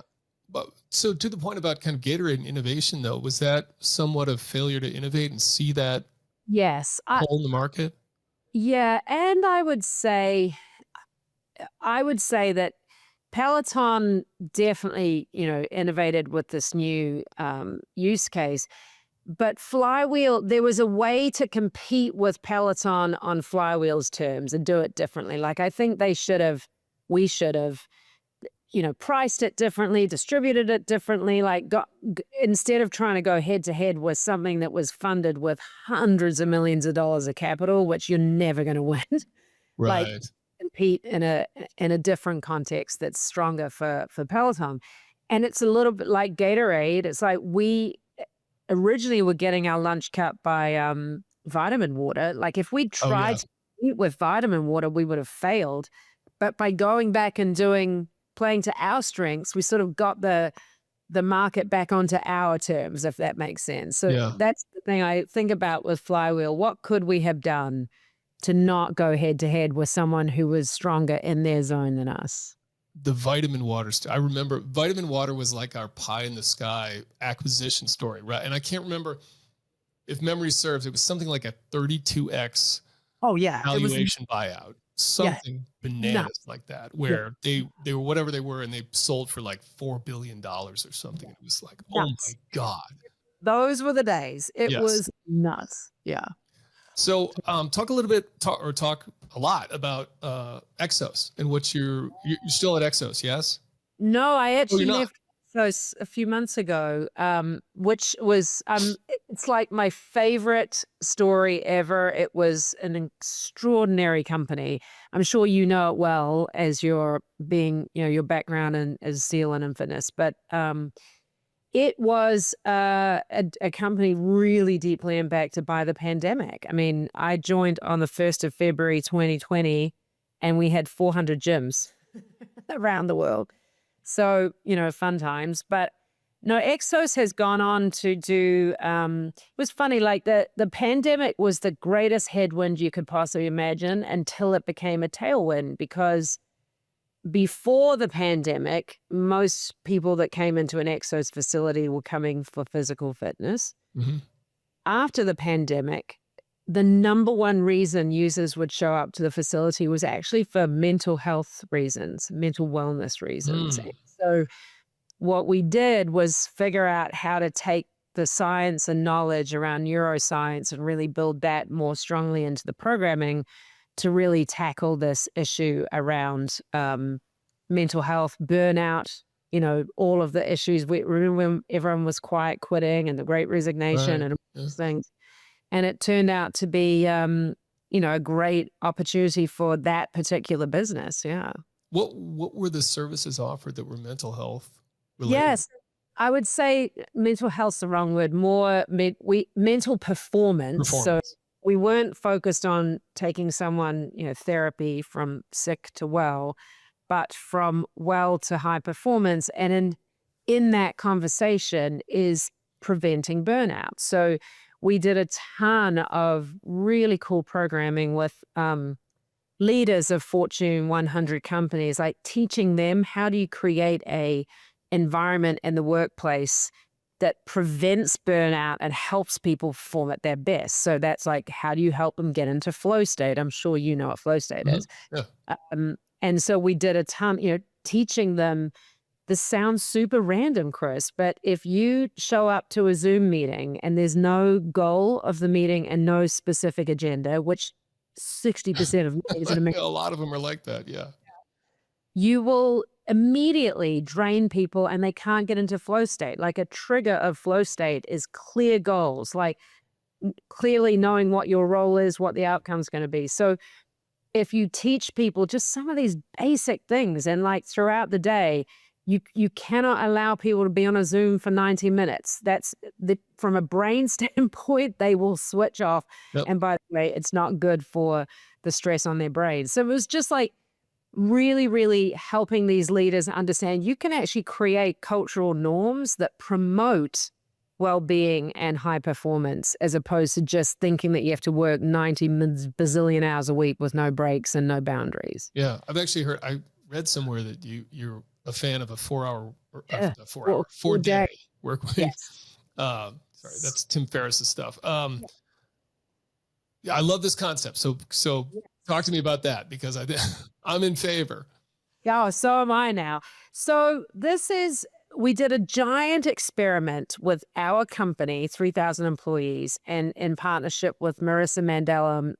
But so to the point about kind of Gatorade and innovation though, was that somewhat of failure to innovate and see that hole in the market? Yeah. And I would say that Peloton definitely, innovated with this new use case. But Flywheel, there was a way to compete with Peloton on Flywheel's terms and do it differently. Like I think they should have we should have, priced it differently, distributed it differently, instead of trying to go head to head with something that was funded with hundreds of millions of dollars of capital, which you're never going to win. Right. Compete in a different context that's stronger for Peloton. And it's a little bit like Gatorade. It's like we originally were getting our lunch cut by vitamin water. Like if we tried to eat with vitamin water, we would have failed. But by going back and playing to our strengths, we sort of got the market back onto our terms, if that makes sense. So that's the thing I think about with Flywheel. What could we have done to not go head to head with someone who was stronger in their zone than us? The vitamin water. I remember vitamin water was like our pie in the sky acquisition story, right? And I can't remember, if memory serves, it was something like a 32x valuation buyout, something bananas like that, where they were whatever they were, and they sold for like $4 billion or something. It was like, oh my God. Those were the days. It was nuts. Yeah. So talk a little bit, talk a lot about EXOS and what you're still at EXOS, yes? No, I actually left EXOS a few months ago, which was, it's like my favorite story ever. It was an extraordinary company. I'm sure you know it well as your background as SEAL and fitness, but it was a company really deeply impacted by the pandemic. I mean, I joined on the 1st of February, 2020, and we had 400 gyms around the world. So, fun times. But no, EXOS has gone on to do, it was funny, like the pandemic was the greatest headwind you could possibly imagine until it became a tailwind, because before the pandemic, most people that came into an EXOS facility were coming for physical fitness. Mm-hmm. After the pandemic, the number one reason users would show up to the facility was actually for mental health reasons, mental wellness reasons. So what we did was figure out how to take the science and knowledge around neuroscience and really build that more strongly into the programming to really tackle this issue around mental health, burnout, all of the issues. We remember when everyone was quiet quitting and the Great Resignation and all those things. And it turned out to be, a great opportunity for that particular business. Yeah. What were the services offered that were mental health related? Yes, I would say mental health's the wrong word. More mental performance. So we weren't focused on taking someone, therapy from sick to well, but from well to high performance. And in that conversation is preventing burnout. So we did a ton of really cool programming with leaders of Fortune 100 companies, like teaching them how do you create a environment in the workplace that prevents burnout and helps people perform at their best. So that's like, how do you help them get into flow state? I'm sure you know what flow state is. Yeah. And so we did a ton, teaching them. This sounds super random, Chris, but if you show up to a Zoom meeting and there's no goal of the meeting and no specific agenda, which 60% of meetings in America, a lot of them are like that, yeah. You will immediately drain people and they can't get into flow state. Like a trigger of flow state is clear goals, like clearly knowing what your role is, what the outcome's going to be. So if you teach people just some of these basic things, and like throughout the day, you cannot allow people to be on a Zoom for 90 minutes. That's from a brain standpoint, they will switch off. Yep. And by the way, it's not good for the stress on their brain. So it was just like really, really helping these leaders understand you can actually create cultural norms that promote well-being and high performance, as opposed to just thinking that you have to work 90 bazillion hours a week with no breaks and no boundaries. Yeah, I've actually I read somewhere that you're a fan of a 4-day work week. Yes. Sorry, that's Tim Ferriss's stuff. Yeah, I love this concept. So talk to me about that, because I'm in favor. Yeah, so am I now. So we did a giant experiment with our company, 3,000 employees, and in partnership with Marissa Mandela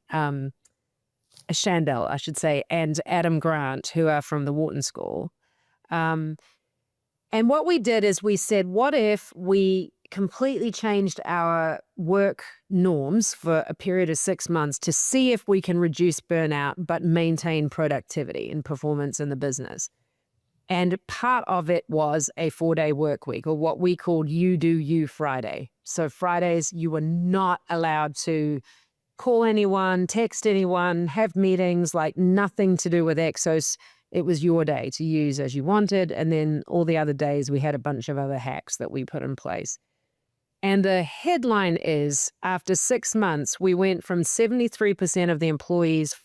Shandell, I should say, and Adam Grant, who are from the Wharton School. And what we did is we said, what if we completely changed our work norms for a period of 6 months to see if we can reduce burnout but maintain productivity and performance in the business? And part of it was a 4-day work week, or what we called You Do You Friday. So Fridays, you were not allowed to call anyone, text anyone, have meetings, like nothing to do with Exos. It was your day to use as you wanted. And then all the other days, we had a bunch of other hacks that we put in place. And the headline is, after 6 months, we went from 73% of the employees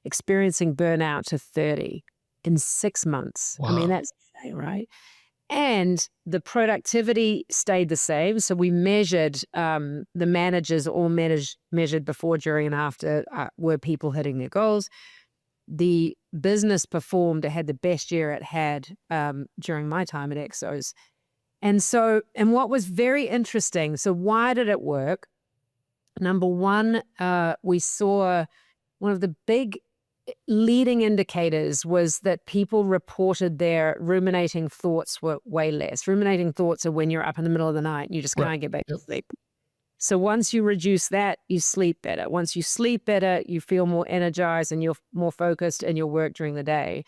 experiencing burnout to 30 in 6 months. Wow. I mean, that's insane, right? And the productivity stayed the same. So we measured, the managers all measured before, during, and after were people hitting their goals. The business performed, it had the best year it had during my time at Exos. And what was very interesting, so why did it work? Number one, we saw one of the big leading indicators was that people reported their ruminating thoughts were way less. Ruminating thoughts are when you're up in the middle of the night and you just can't get back to sleep. So once you reduce that, you sleep better. Once you sleep better, you feel more energized and you're more focused in your work during the day.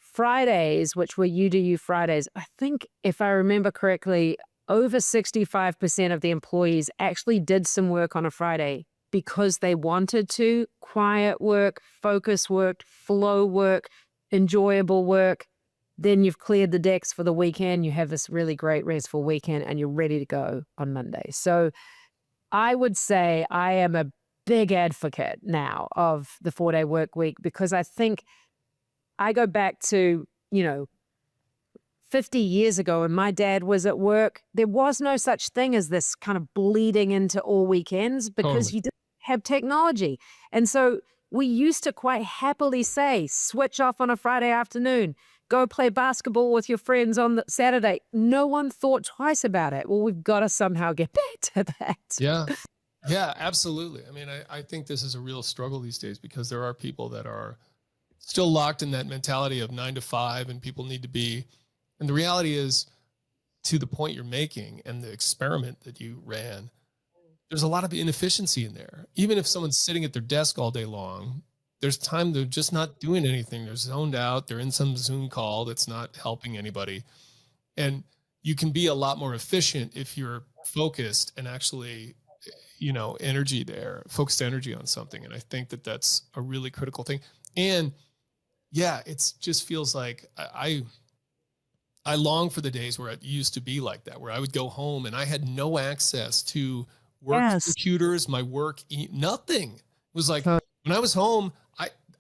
Fridays, which were You Do You Fridays, I think if I remember correctly, over 65% of the employees actually did some work on a Friday because they wanted to. Quiet work, focus work, flow work, enjoyable work. Then you've cleared the decks for the weekend. You have this really great restful weekend and you're ready to go on Monday. So I would say I am a big advocate now of the 4-day work week, because I think I go back to, 50 years ago when my dad was at work, there was no such thing as this kind of bleeding into all weekends because you didn't have technology. And so we used to quite happily say, switch off on a Friday afternoon, go play basketball with your friends on the Saturday. No one thought twice about it. Well, we've got to somehow get back to that. Yeah. Yeah, absolutely. I mean, I think this is a real struggle these days because there are people that are still locked in that mentality of 9 to 5 and people need to be. And the reality is, to the point you're making and the experiment that you ran, there's a lot of inefficiency in there. Even if someone's sitting at their desk all day long, there's time they're just not doing anything. They're zoned out. They're in some Zoom call that's not helping anybody. And you can be a lot more efficient if you're focused and actually, focused energy on something. And I think that that's a really critical thing. And yeah, it just feels like I long for the days where it used to be like that, where I would go home and I had no access to work computers, my work, nothing. It was like when I was home,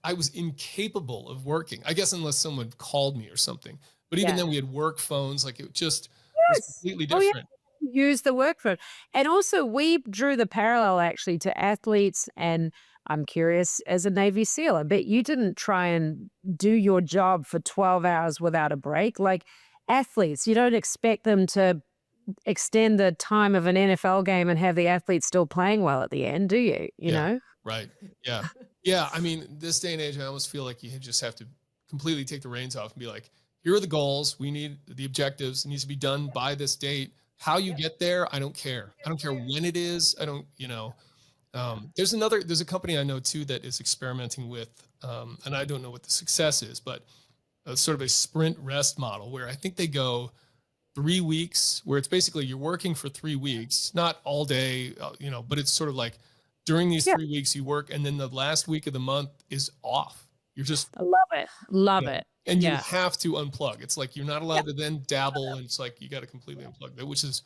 I was incapable of working, I guess, unless someone called me or something. But even then we had work phones, like it just was completely different. Use the work phone. And also we drew the parallel actually to athletes, and I'm curious, as a Navy SEAL, I bet you didn't try and do your job for 12 hours without a break. Like athletes, you don't expect them to extend the time of an NFL game and have the athletes still playing well at the end, do you? You know? Right. Yeah. Yeah. I mean, this day and age, I almost feel like you just have to completely take the reins off and be like, here are the goals. We need the objectives. It needs to be done by this date. How you get there, I don't care. I don't care when it is. I don't, there's a company I know too that is experimenting with, and I don't know what the success is, but sort of a sprint rest model where I think they go 3 weeks, where it's basically you're working for 3 weeks, not all day, but it's sort of like during these 3 weeks you work, and then the last week of the month is off. You're just I love it. Love it. And you have to unplug. It's like you're not allowed to then dabble, and it's like you got to completely unplug that, which is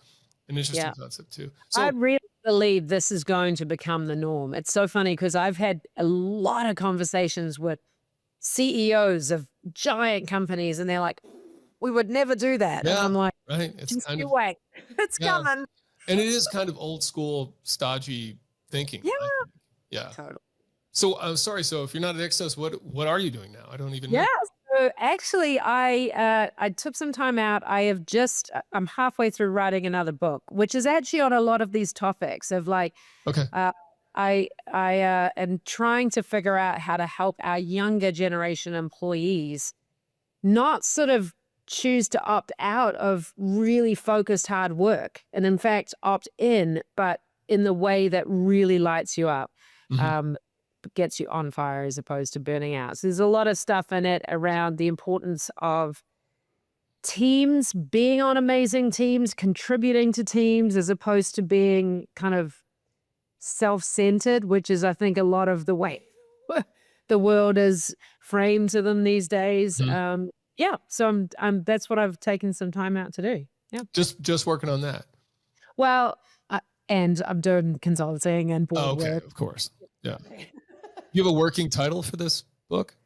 an interesting concept too. So I really believe this is going to become the norm. It's so funny because I've had a lot of conversations with CEOs of giant companies, and they're like, we would never do that. And I'm like, right. It's just kind you of, wait. It's coming. And it is kind of old school, stodgy thinking. Yeah. Yeah. Totally. So I'm sorry. So if you're not at Exos, what are you doing now? I don't even know. Yeah. So actually, I took some time out. I'm halfway through writing another book, which is actually on a lot of these topics of like, I am trying to figure out how to help our younger generation employees not sort of choose to opt out of really focused hard work, and in fact opt in, but in the way that really lights you up, gets you on fire as opposed to burning out. So there's a lot of stuff in it around the importance of teams, being on amazing teams, contributing to teams, as opposed to being kind of self-centered, which is, I think, a lot of the way the world is framed to them these days. So I'm that's what I've taken some time out to do. Yeah, just working on that. Well, and I'm doing consulting and board work. Of course. Yeah. You have a working title for this book?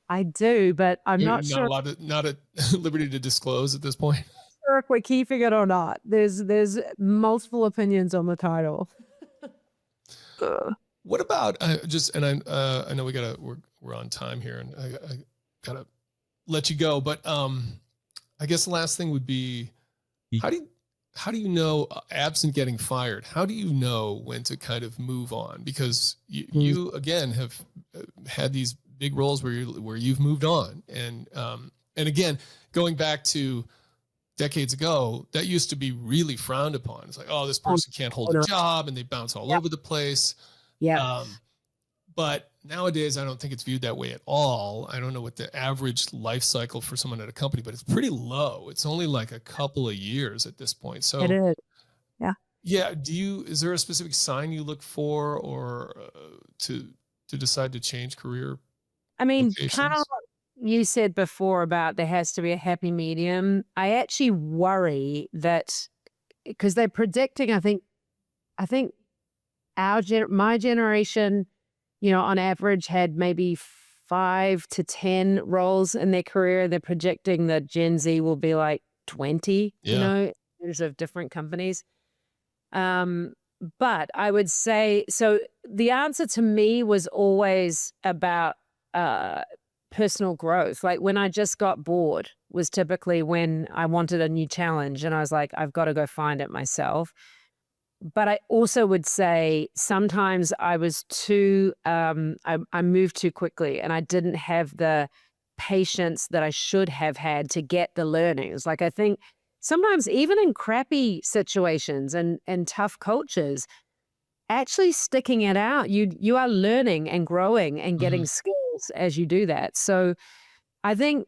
I do, but I'm not sure. Not at liberty to disclose at this point. Sure if we're keeping it or not. There's multiple opinions on the title. What about I know we're on time here, and I gotta let you go, but I guess the last thing would be, how do you know, absent getting fired, how do you know when to kind of move on? Because you again have had these big roles where you've moved on, and again, going back to decades ago, that used to be really frowned upon. It's like, oh, this person can't hold a job, and they bounce all over the place. Yeah. But nowadays, I don't think it's viewed that way at all. I don't know what the average life cycle for someone at a company, but it's pretty low. It's only like a couple of years at this point. So it is. Yeah. Yeah. Is there a specific sign you look for, or to decide to change career? I mean, locations? kind of what you said before about there has to be a happy medium. I actually worry that, because they're predicting, I think my generation, on average had maybe 5 to 10 roles in their career. They're projecting that Gen Z will be like 20, in terms of different companies. But I would say, so the answer to me was always about personal growth. Like when I just got bored was typically when I wanted a new challenge, and I was like, I've got to go find it myself. But I also would say sometimes I was too, I moved too quickly, and I didn't have the patience that I should have had to get the learnings. Like I think sometimes even in crappy situations and tough cultures, actually sticking it out, you are learning and growing and getting skills as you do that. So I think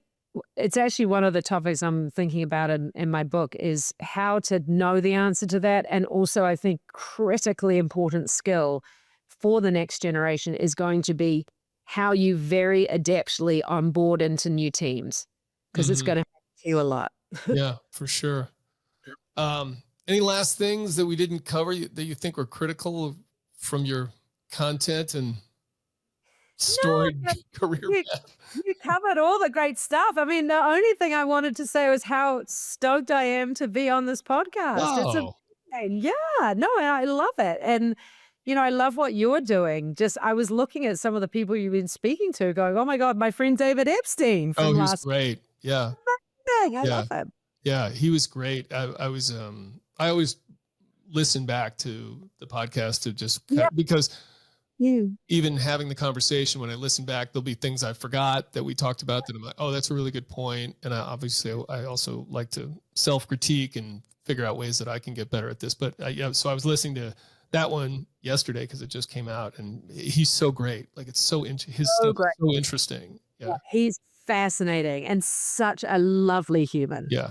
it's actually one of the topics I'm thinking about in my book is how to know the answer to that. And also I think critically important skill for the next generation is going to be how you very adeptly onboard into new teams, because it's going to help you a lot. Yeah, for sure. Any last things that we didn't cover that you think were critical from your content and storied career path? You covered all the great stuff. I mean, the only thing I wanted to say was how stoked I am to be on this podcast. Wow. I love it. And, I love what you're doing. I was looking at some of the people you've been speaking to going, oh my God, my friend David Epstein. He was great. Yeah. I love him. Yeah, he was great. I always listen back to the podcast to just because even having the conversation, when I listen back, there'll be things I forgot that we talked about that I'm like, oh, that's a really good point. And I also like to self-critique and figure out ways that I can get better at this. But so I was listening to that one yesterday because it just came out, and he's so great. Like it's his stuff is so interesting. Yeah. He's fascinating and such a lovely human. Yeah.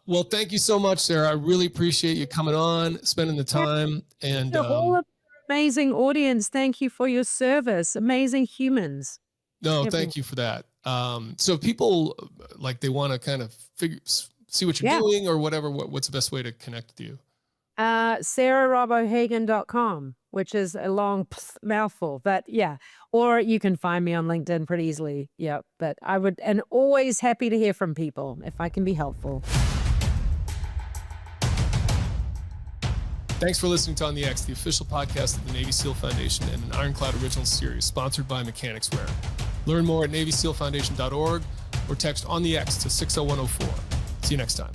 Well, thank you so much, Sarah. I really appreciate you coming on, spending the time, and all of the amazing audience. Thank you for your service. Amazing humans. No, thank you for that. So if people they want to kind of see what you're doing or whatever, what's the best way to connect with you? SarahRobbO'Hagan.com, which is a long mouthful, but or you can find me on LinkedIn pretty easily. Yeah, but and always happy to hear from people if I can be helpful. Thanks for listening to On the X, the official podcast of the Navy SEAL Foundation and an IRONCLAD original series sponsored by Mechanics Wear. Learn more at NavySealFoundation.org or text On the X to 60104. See you next time.